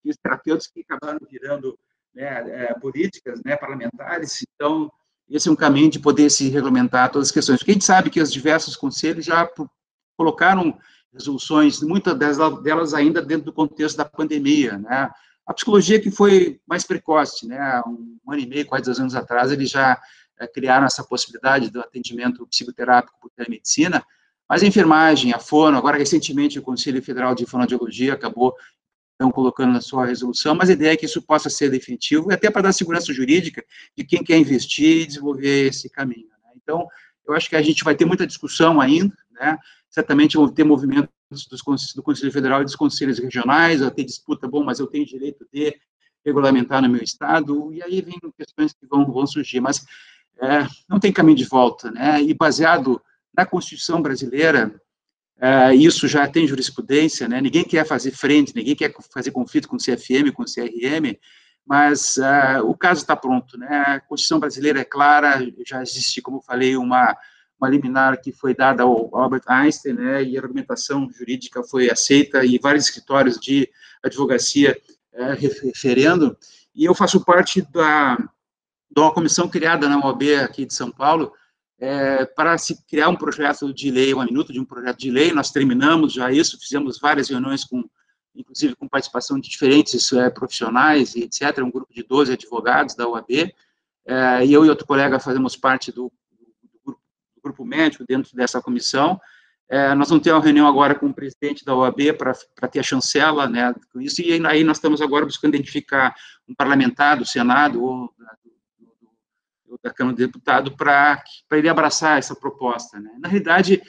os terapeutas que acabaram virando, né, políticas, né, parlamentares. Então, esse é um caminho de poder se regulamentar todas as questões. Porque a gente sabe que os diversos conselhos já colocaram resoluções, muitas delas ainda dentro do contexto da pandemia, né? A psicologia que foi mais precoce, né? 1 ano e meio, quase 2 anos atrás, eles já criaram essa possibilidade do atendimento psicoterápico por telemedicina, mas a enfermagem, a fono, agora recentemente o Conselho Federal de Fonoaudiologia acabou então colocando na sua resolução, mas a ideia é que isso possa ser definitivo, e até para dar segurança jurídica de quem quer investir e desenvolver esse caminho, né? Então, eu acho que a gente vai ter muita discussão ainda, né? Certamente vão ter movimentos do Conselho Federal e dos conselhos regionais, vai ter disputa, bom, mas eu tenho direito de regulamentar no meu estado, e aí vem questões que vão surgir, mas não tem caminho de volta, né? E baseado na Constituição brasileira, isso já tem jurisprudência, né? Ninguém quer fazer frente, ninguém quer fazer conflito com o CFM, com o CRM, mas o caso está pronto, né? A Constituição brasileira é clara, já existe, como eu falei, uma liminar que foi dada ao Albert Einstein, né? E a argumentação jurídica foi aceita, e vários escritórios de advocacia referendo, e eu faço parte de uma comissão criada na OAB aqui de São Paulo, para se criar um projeto de lei, 1 minuto de um projeto de lei. Nós terminamos já isso, fizemos várias reuniões, inclusive com participação de diferentes profissionais, e etc., um grupo de 12 advogados da OAB, e eu e outro colega fazemos parte do grupo médico dentro dessa comissão. Nós vamos ter uma reunião agora com o presidente da OAB para ter a chancela, né, com isso, e aí nós estamos agora buscando identificar um parlamentar do Senado ou da Câmara de Deputados para ele abraçar essa proposta, né? Na realidade,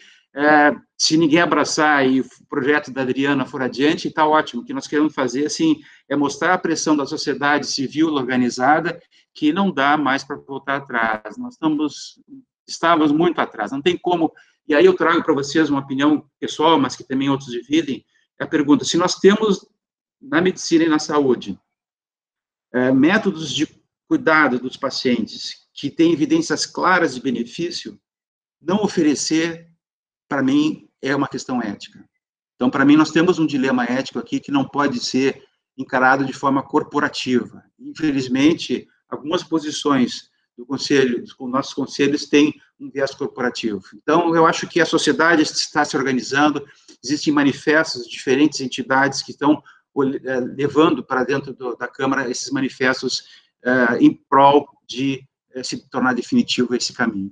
se ninguém abraçar e o projeto da Adriana for adiante, está ótimo. O que nós queremos fazer, assim, é mostrar a pressão da sociedade civil organizada, que não dá mais para voltar atrás. Nós estávamos muito atrás, não tem como. E aí eu trago para vocês uma opinião pessoal, mas que também outros dividem, é a pergunta: se nós temos na medicina e na saúde métodos de cuidado dos pacientes que têm evidências claras de benefício, não oferecer, para mim, é uma questão ética. Então, para mim, nós temos um dilema ético aqui que não pode ser encarado de forma corporativa. Infelizmente, algumas posições do conselho, dos nossos conselhos, têm um viés corporativo. Então, eu acho que a sociedade está se organizando, existem manifestos de diferentes entidades que estão levando para dentro da Câmara esses manifestos em prol de se tornar definitivo esse caminho.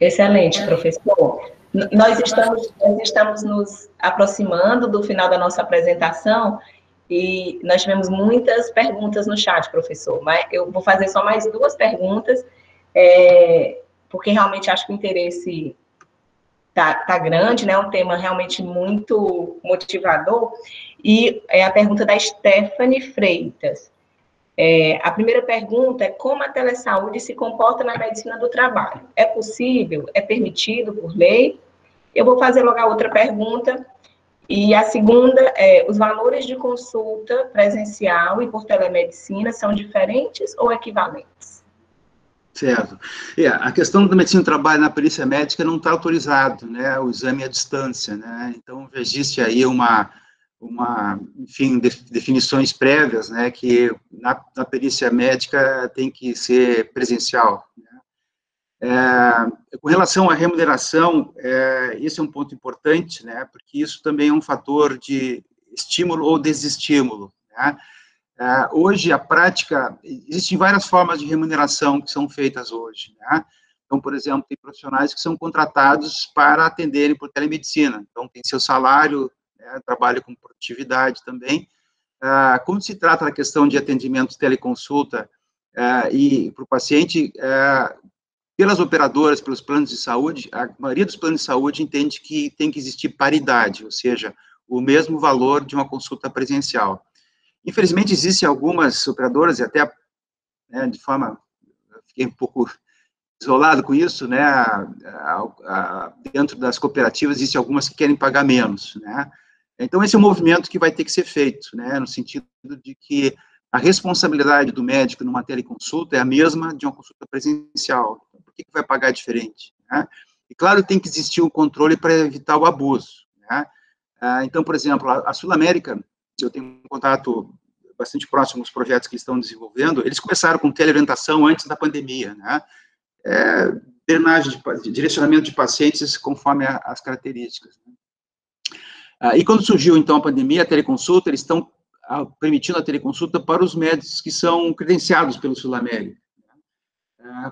Excelente, professor. Nós estamos nos aproximando do final da nossa apresentação e nós tivemos muitas perguntas no chat, professor, mas eu vou fazer só mais 2 perguntas, porque realmente acho que o interesse tá grande, né? É um tema realmente muito motivador. E é a pergunta da Stephanie Freitas. A primeira pergunta é: como a telesaúde se comporta na medicina do trabalho? É possível? É permitido por lei? Eu vou fazer logo a outra pergunta. E a segunda é: os valores de consulta presencial e por telemedicina são diferentes ou equivalentes? Certo. A questão da medicina do trabalho na perícia médica não está autorizado, né, o exame à distância, né, então já existe aí enfim, definições prévias, né, que na perícia médica tem que ser presencial, né. Com relação à remuneração, esse é um ponto importante, né, porque isso também é um fator de estímulo ou desestímulo, né. Hoje, a prática, existem várias formas de remuneração que são feitas hoje, né? Então, por exemplo, tem profissionais que são contratados para atenderem por telemedicina, então tem seu salário, né, trabalho com produtividade também. Quando se trata da questão de atendimento de teleconsulta e para o paciente, pelas operadoras, pelos planos de saúde, a maioria dos planos de saúde entende que tem que existir paridade, ou seja, o mesmo valor de uma consulta presencial. Infelizmente, existem algumas operadoras, e até, né, de forma, fiquei um pouco isolado com isso, né, dentro das cooperativas, existem algumas que querem pagar menos, né, Então, esse é um movimento que vai ter que ser feito, né, no sentido de que a responsabilidade do médico numa teleconsulta é a mesma de uma consulta presencial. Por que vai pagar diferente? Né? E, claro, tem que existir um controle para evitar o abuso. Né? Então, por exemplo, a Sul América, eu tenho um contato bastante próximo com os projetos que estão desenvolvendo, eles começaram com teleorientação antes da pandemia, né? Drenagem, direcionamento de pacientes conforme as características. Né? E quando surgiu, então, a pandemia, a teleconsulta, eles estão permitindo a teleconsulta para os médicos que são credenciados pelo Sul América,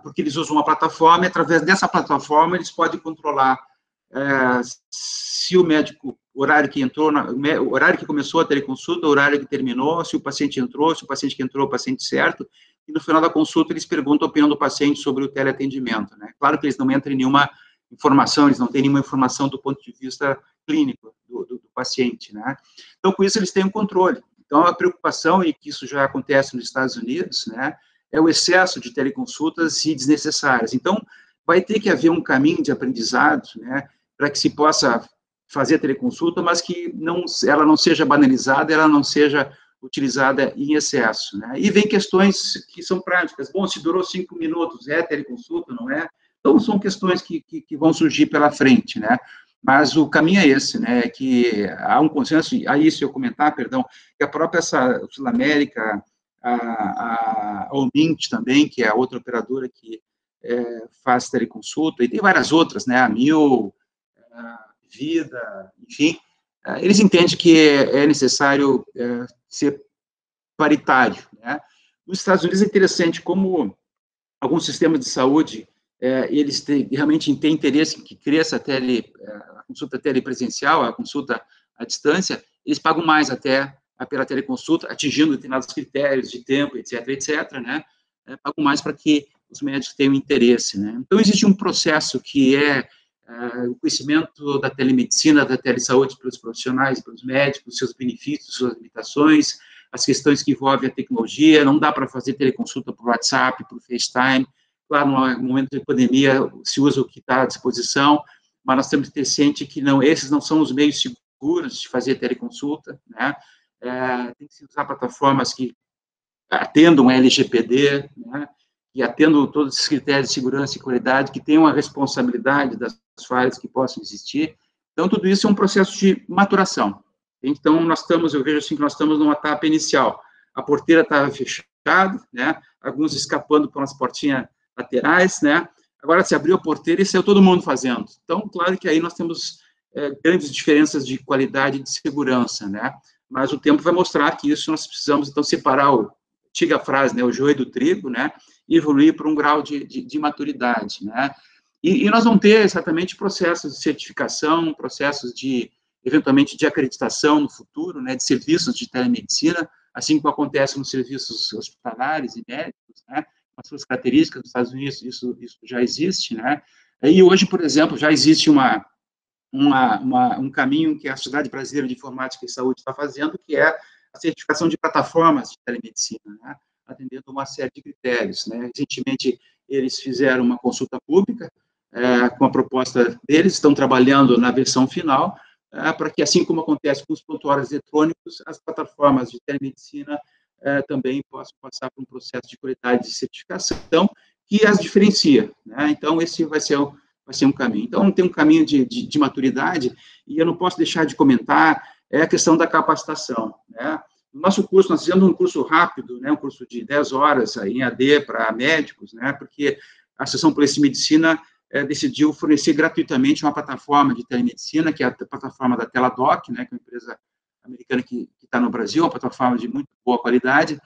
porque eles usam uma plataforma, e através dessa plataforma eles podem controlar se o médico, o horário que entrou, o horário que começou a teleconsulta, o horário que terminou, se o paciente entrou, se o paciente que entrou é o paciente certo, e no final da consulta eles perguntam a opinião do paciente sobre o teleatendimento, né? Claro que eles não entram em nenhuma informação, eles não têm nenhuma informação do ponto de vista clínico do paciente, né? Então, com isso, eles têm um controle. Então, a preocupação, e que isso já acontece nos Estados Unidos, né, é o excesso de teleconsultas e desnecessárias. Então, vai ter que haver um caminho de aprendizado, né, para que se possa fazer a teleconsulta, mas que ela não seja banalizada, ela não seja utilizada em excesso, né? E vem questões que são práticas. Bom, se durou 5 minutos, é teleconsulta, não é? Então, são questões que vão surgir pela frente, né? Mas o caminho é esse, né, que há um consenso, aí isso eu comentar, perdão, que a própria Sul América, a Omint também, que é a outra operadora que faz teleconsulta, e tem várias outras, né, a Mil, a Vida, enfim, eles entendem que é necessário ser paritário, né. Nos Estados Unidos é interessante como alguns sistemas de saúde, eles realmente têm interesse em que cresça a consulta telepresencial, a consulta à distância, eles pagam mais até pela teleconsulta, atingindo determinados critérios de tempo, etc., né? Pagam mais para que os médicos tenham interesse, né? Então, existe um processo que o conhecimento da telemedicina, da telesaúde pelos profissionais, pelos médicos, seus benefícios, suas limitações, as questões que envolvem a tecnologia, não dá para fazer teleconsulta por WhatsApp, por FaceTime. Claro, no momento de pandemia, se usa o que está à disposição, mas nós temos que ter ciente que esses não são os meios seguros de fazer teleconsulta, né? Tem que se usar plataformas que atendam a LGPD, né? Que atendam todos esses critérios de segurança e qualidade, que tenham a responsabilidade das falhas que possam existir. Então, tudo isso é um processo de maturação. Então, eu vejo assim que nós estamos numa etapa inicial. A porteira estava fechada, né? Alguns escapando por umas portinhas laterais, né? Agora se abriu a porteira e saiu todo mundo fazendo. Então, claro que aí nós temos grandes diferenças de qualidade e de segurança, né? Mas o tempo vai mostrar que isso nós precisamos, então, separar antiga frase, né? O joio do trigo, né? E evoluir para um grau de maturidade, né? E nós vamos ter exatamente processos de certificação, processos eventualmente, de acreditação no futuro, né? De serviços de telemedicina, assim como acontece nos serviços hospitalares e médicos, né? As suas características. Nos Estados Unidos isso já existe, né? E hoje, por exemplo, já existe um caminho que a Sociedade Brasileira de Informática e Saúde está fazendo, que é a certificação de plataformas de telemedicina, né? Atendendo uma série de critérios, né? Recentemente, eles fizeram uma consulta pública com a proposta deles, estão trabalhando na versão final, para que, assim como acontece com os prontuários eletrônicos, as plataformas de telemedicina também possam passar por um processo de qualidade de certificação que as diferencia, né? Então, esse vai ser um caminho. Então, tem um caminho de maturidade, e eu não posso deixar de comentar a questão da capacitação, né? No nosso curso, nós fizemos um curso rápido, né, um curso de 10 horas em AD para médicos, né, porque a Associação Paulista de Medicina decidiu fornecer gratuitamente uma plataforma de telemedicina, que é a plataforma da Teladoc, né, que é uma empresa americana que está no Brasil, uma plataforma de muito boa qualidade,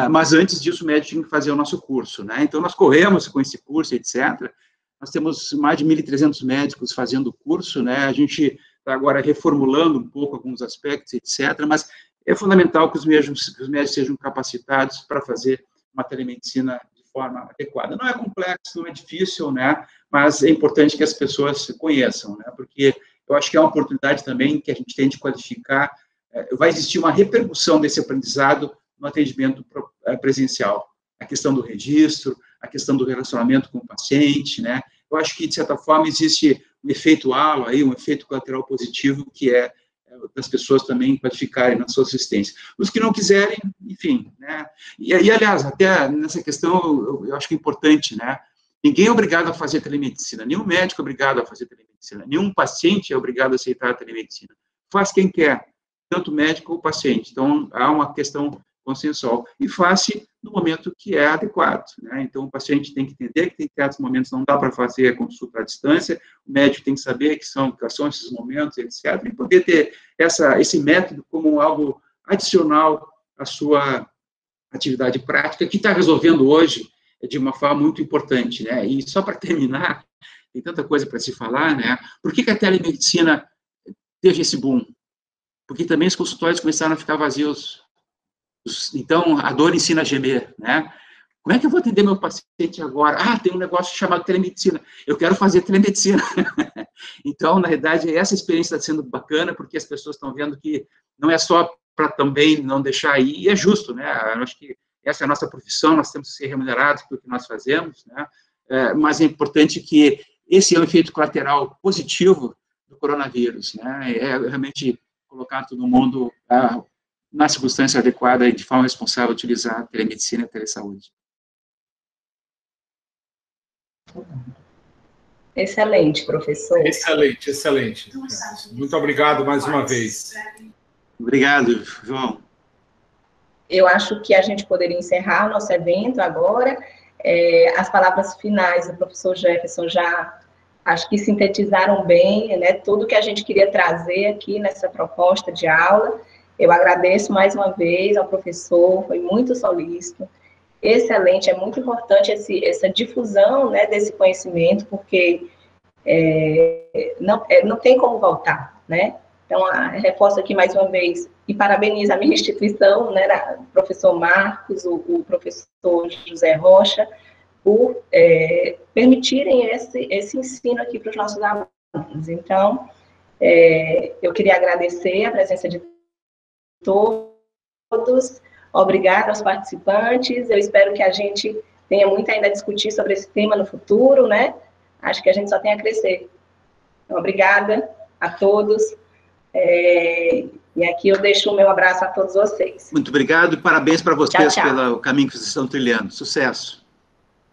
mas antes disso o médico tinha que fazer o nosso curso, né? Então nós corremos com esse curso, etc. Nós temos mais de 1.300 médicos fazendo o curso, né? A gente está agora reformulando um pouco alguns aspectos, etc., mas é fundamental que os médicos sejam capacitados para fazer uma telemedicina de forma adequada. Não é complexo, não é difícil, né? Mas é importante que as pessoas conheçam, né? Porque eu acho que é uma oportunidade também que a gente tem de qualificar, vai existir uma repercussão desse aprendizado no atendimento presencial. A questão do registro, a questão do relacionamento com o paciente, né? Eu acho que, de certa forma, existe um efeito halo aí, um efeito colateral positivo, que é das pessoas também qualificarem na sua assistência. Os que não quiserem, enfim, né? E aliás, até nessa questão, eu acho que é importante, né? Ninguém é obrigado a fazer telemedicina, nenhum médico é obrigado a fazer telemedicina, nenhum paciente é obrigado a aceitar a telemedicina. Faz quem quer, tanto médico ou paciente. Então, há uma questão consensual. E faz-se no momento que é adequado, né? Então, o paciente tem que entender que tem certos momentos não dá para fazer a consulta à distância, o médico tem que saber que são esses momentos, etc., e poder ter esse método como algo adicional à sua atividade prática, que está resolvendo hoje de uma forma muito importante, né? E só para terminar, tem tanta coisa para se falar, né? Por que a telemedicina teve esse boom? Porque também os consultórios começaram a ficar vazios. Então, a dor ensina a gemer, né? Como é que eu vou atender meu paciente agora? Ah, tem um negócio chamado telemedicina. Eu quero fazer telemedicina. Então, na verdade, essa experiência está sendo bacana, porque as pessoas estão vendo que não é só para também não deixar aí, e é justo, né? Eu acho que essa é a nossa profissão, nós temos que ser remunerados pelo que nós fazemos, né? Mas é importante que esse é o efeito colateral positivo do coronavírus, né? É realmente colocar todo mundo na circunstância adequada e de forma responsável utilizar a telemedicina e a telesaúde. Excelente, professor. Excelente, excelente. Muito obrigado mais uma vez. Obrigado, João. Eu acho que a gente poderia encerrar o nosso evento agora. As palavras finais do professor Jefferson já acho que sintetizaram bem, né, tudo que a gente queria trazer aqui nessa proposta de aula. Eu agradeço mais uma vez ao professor, foi muito solícito, excelente, é muito importante essa difusão, né, desse conhecimento, porque não tem como voltar, né? Então, reforço aqui mais uma vez, e parabenizo a minha instituição, né, o professor Marcos, o professor José Rocha, por permitirem esse ensino aqui para os nossos alunos. Então, eu queria agradecer a presença de todos, obrigada aos participantes, eu espero que a gente tenha muito ainda a discutir sobre esse tema no futuro, né? Acho que a gente só tem a crescer. Então, obrigada a todos, e aqui eu deixo o meu abraço a todos vocês. Muito obrigado e parabéns para vocês Tchau, tchau. pelo caminho que vocês estão trilhando. Sucesso!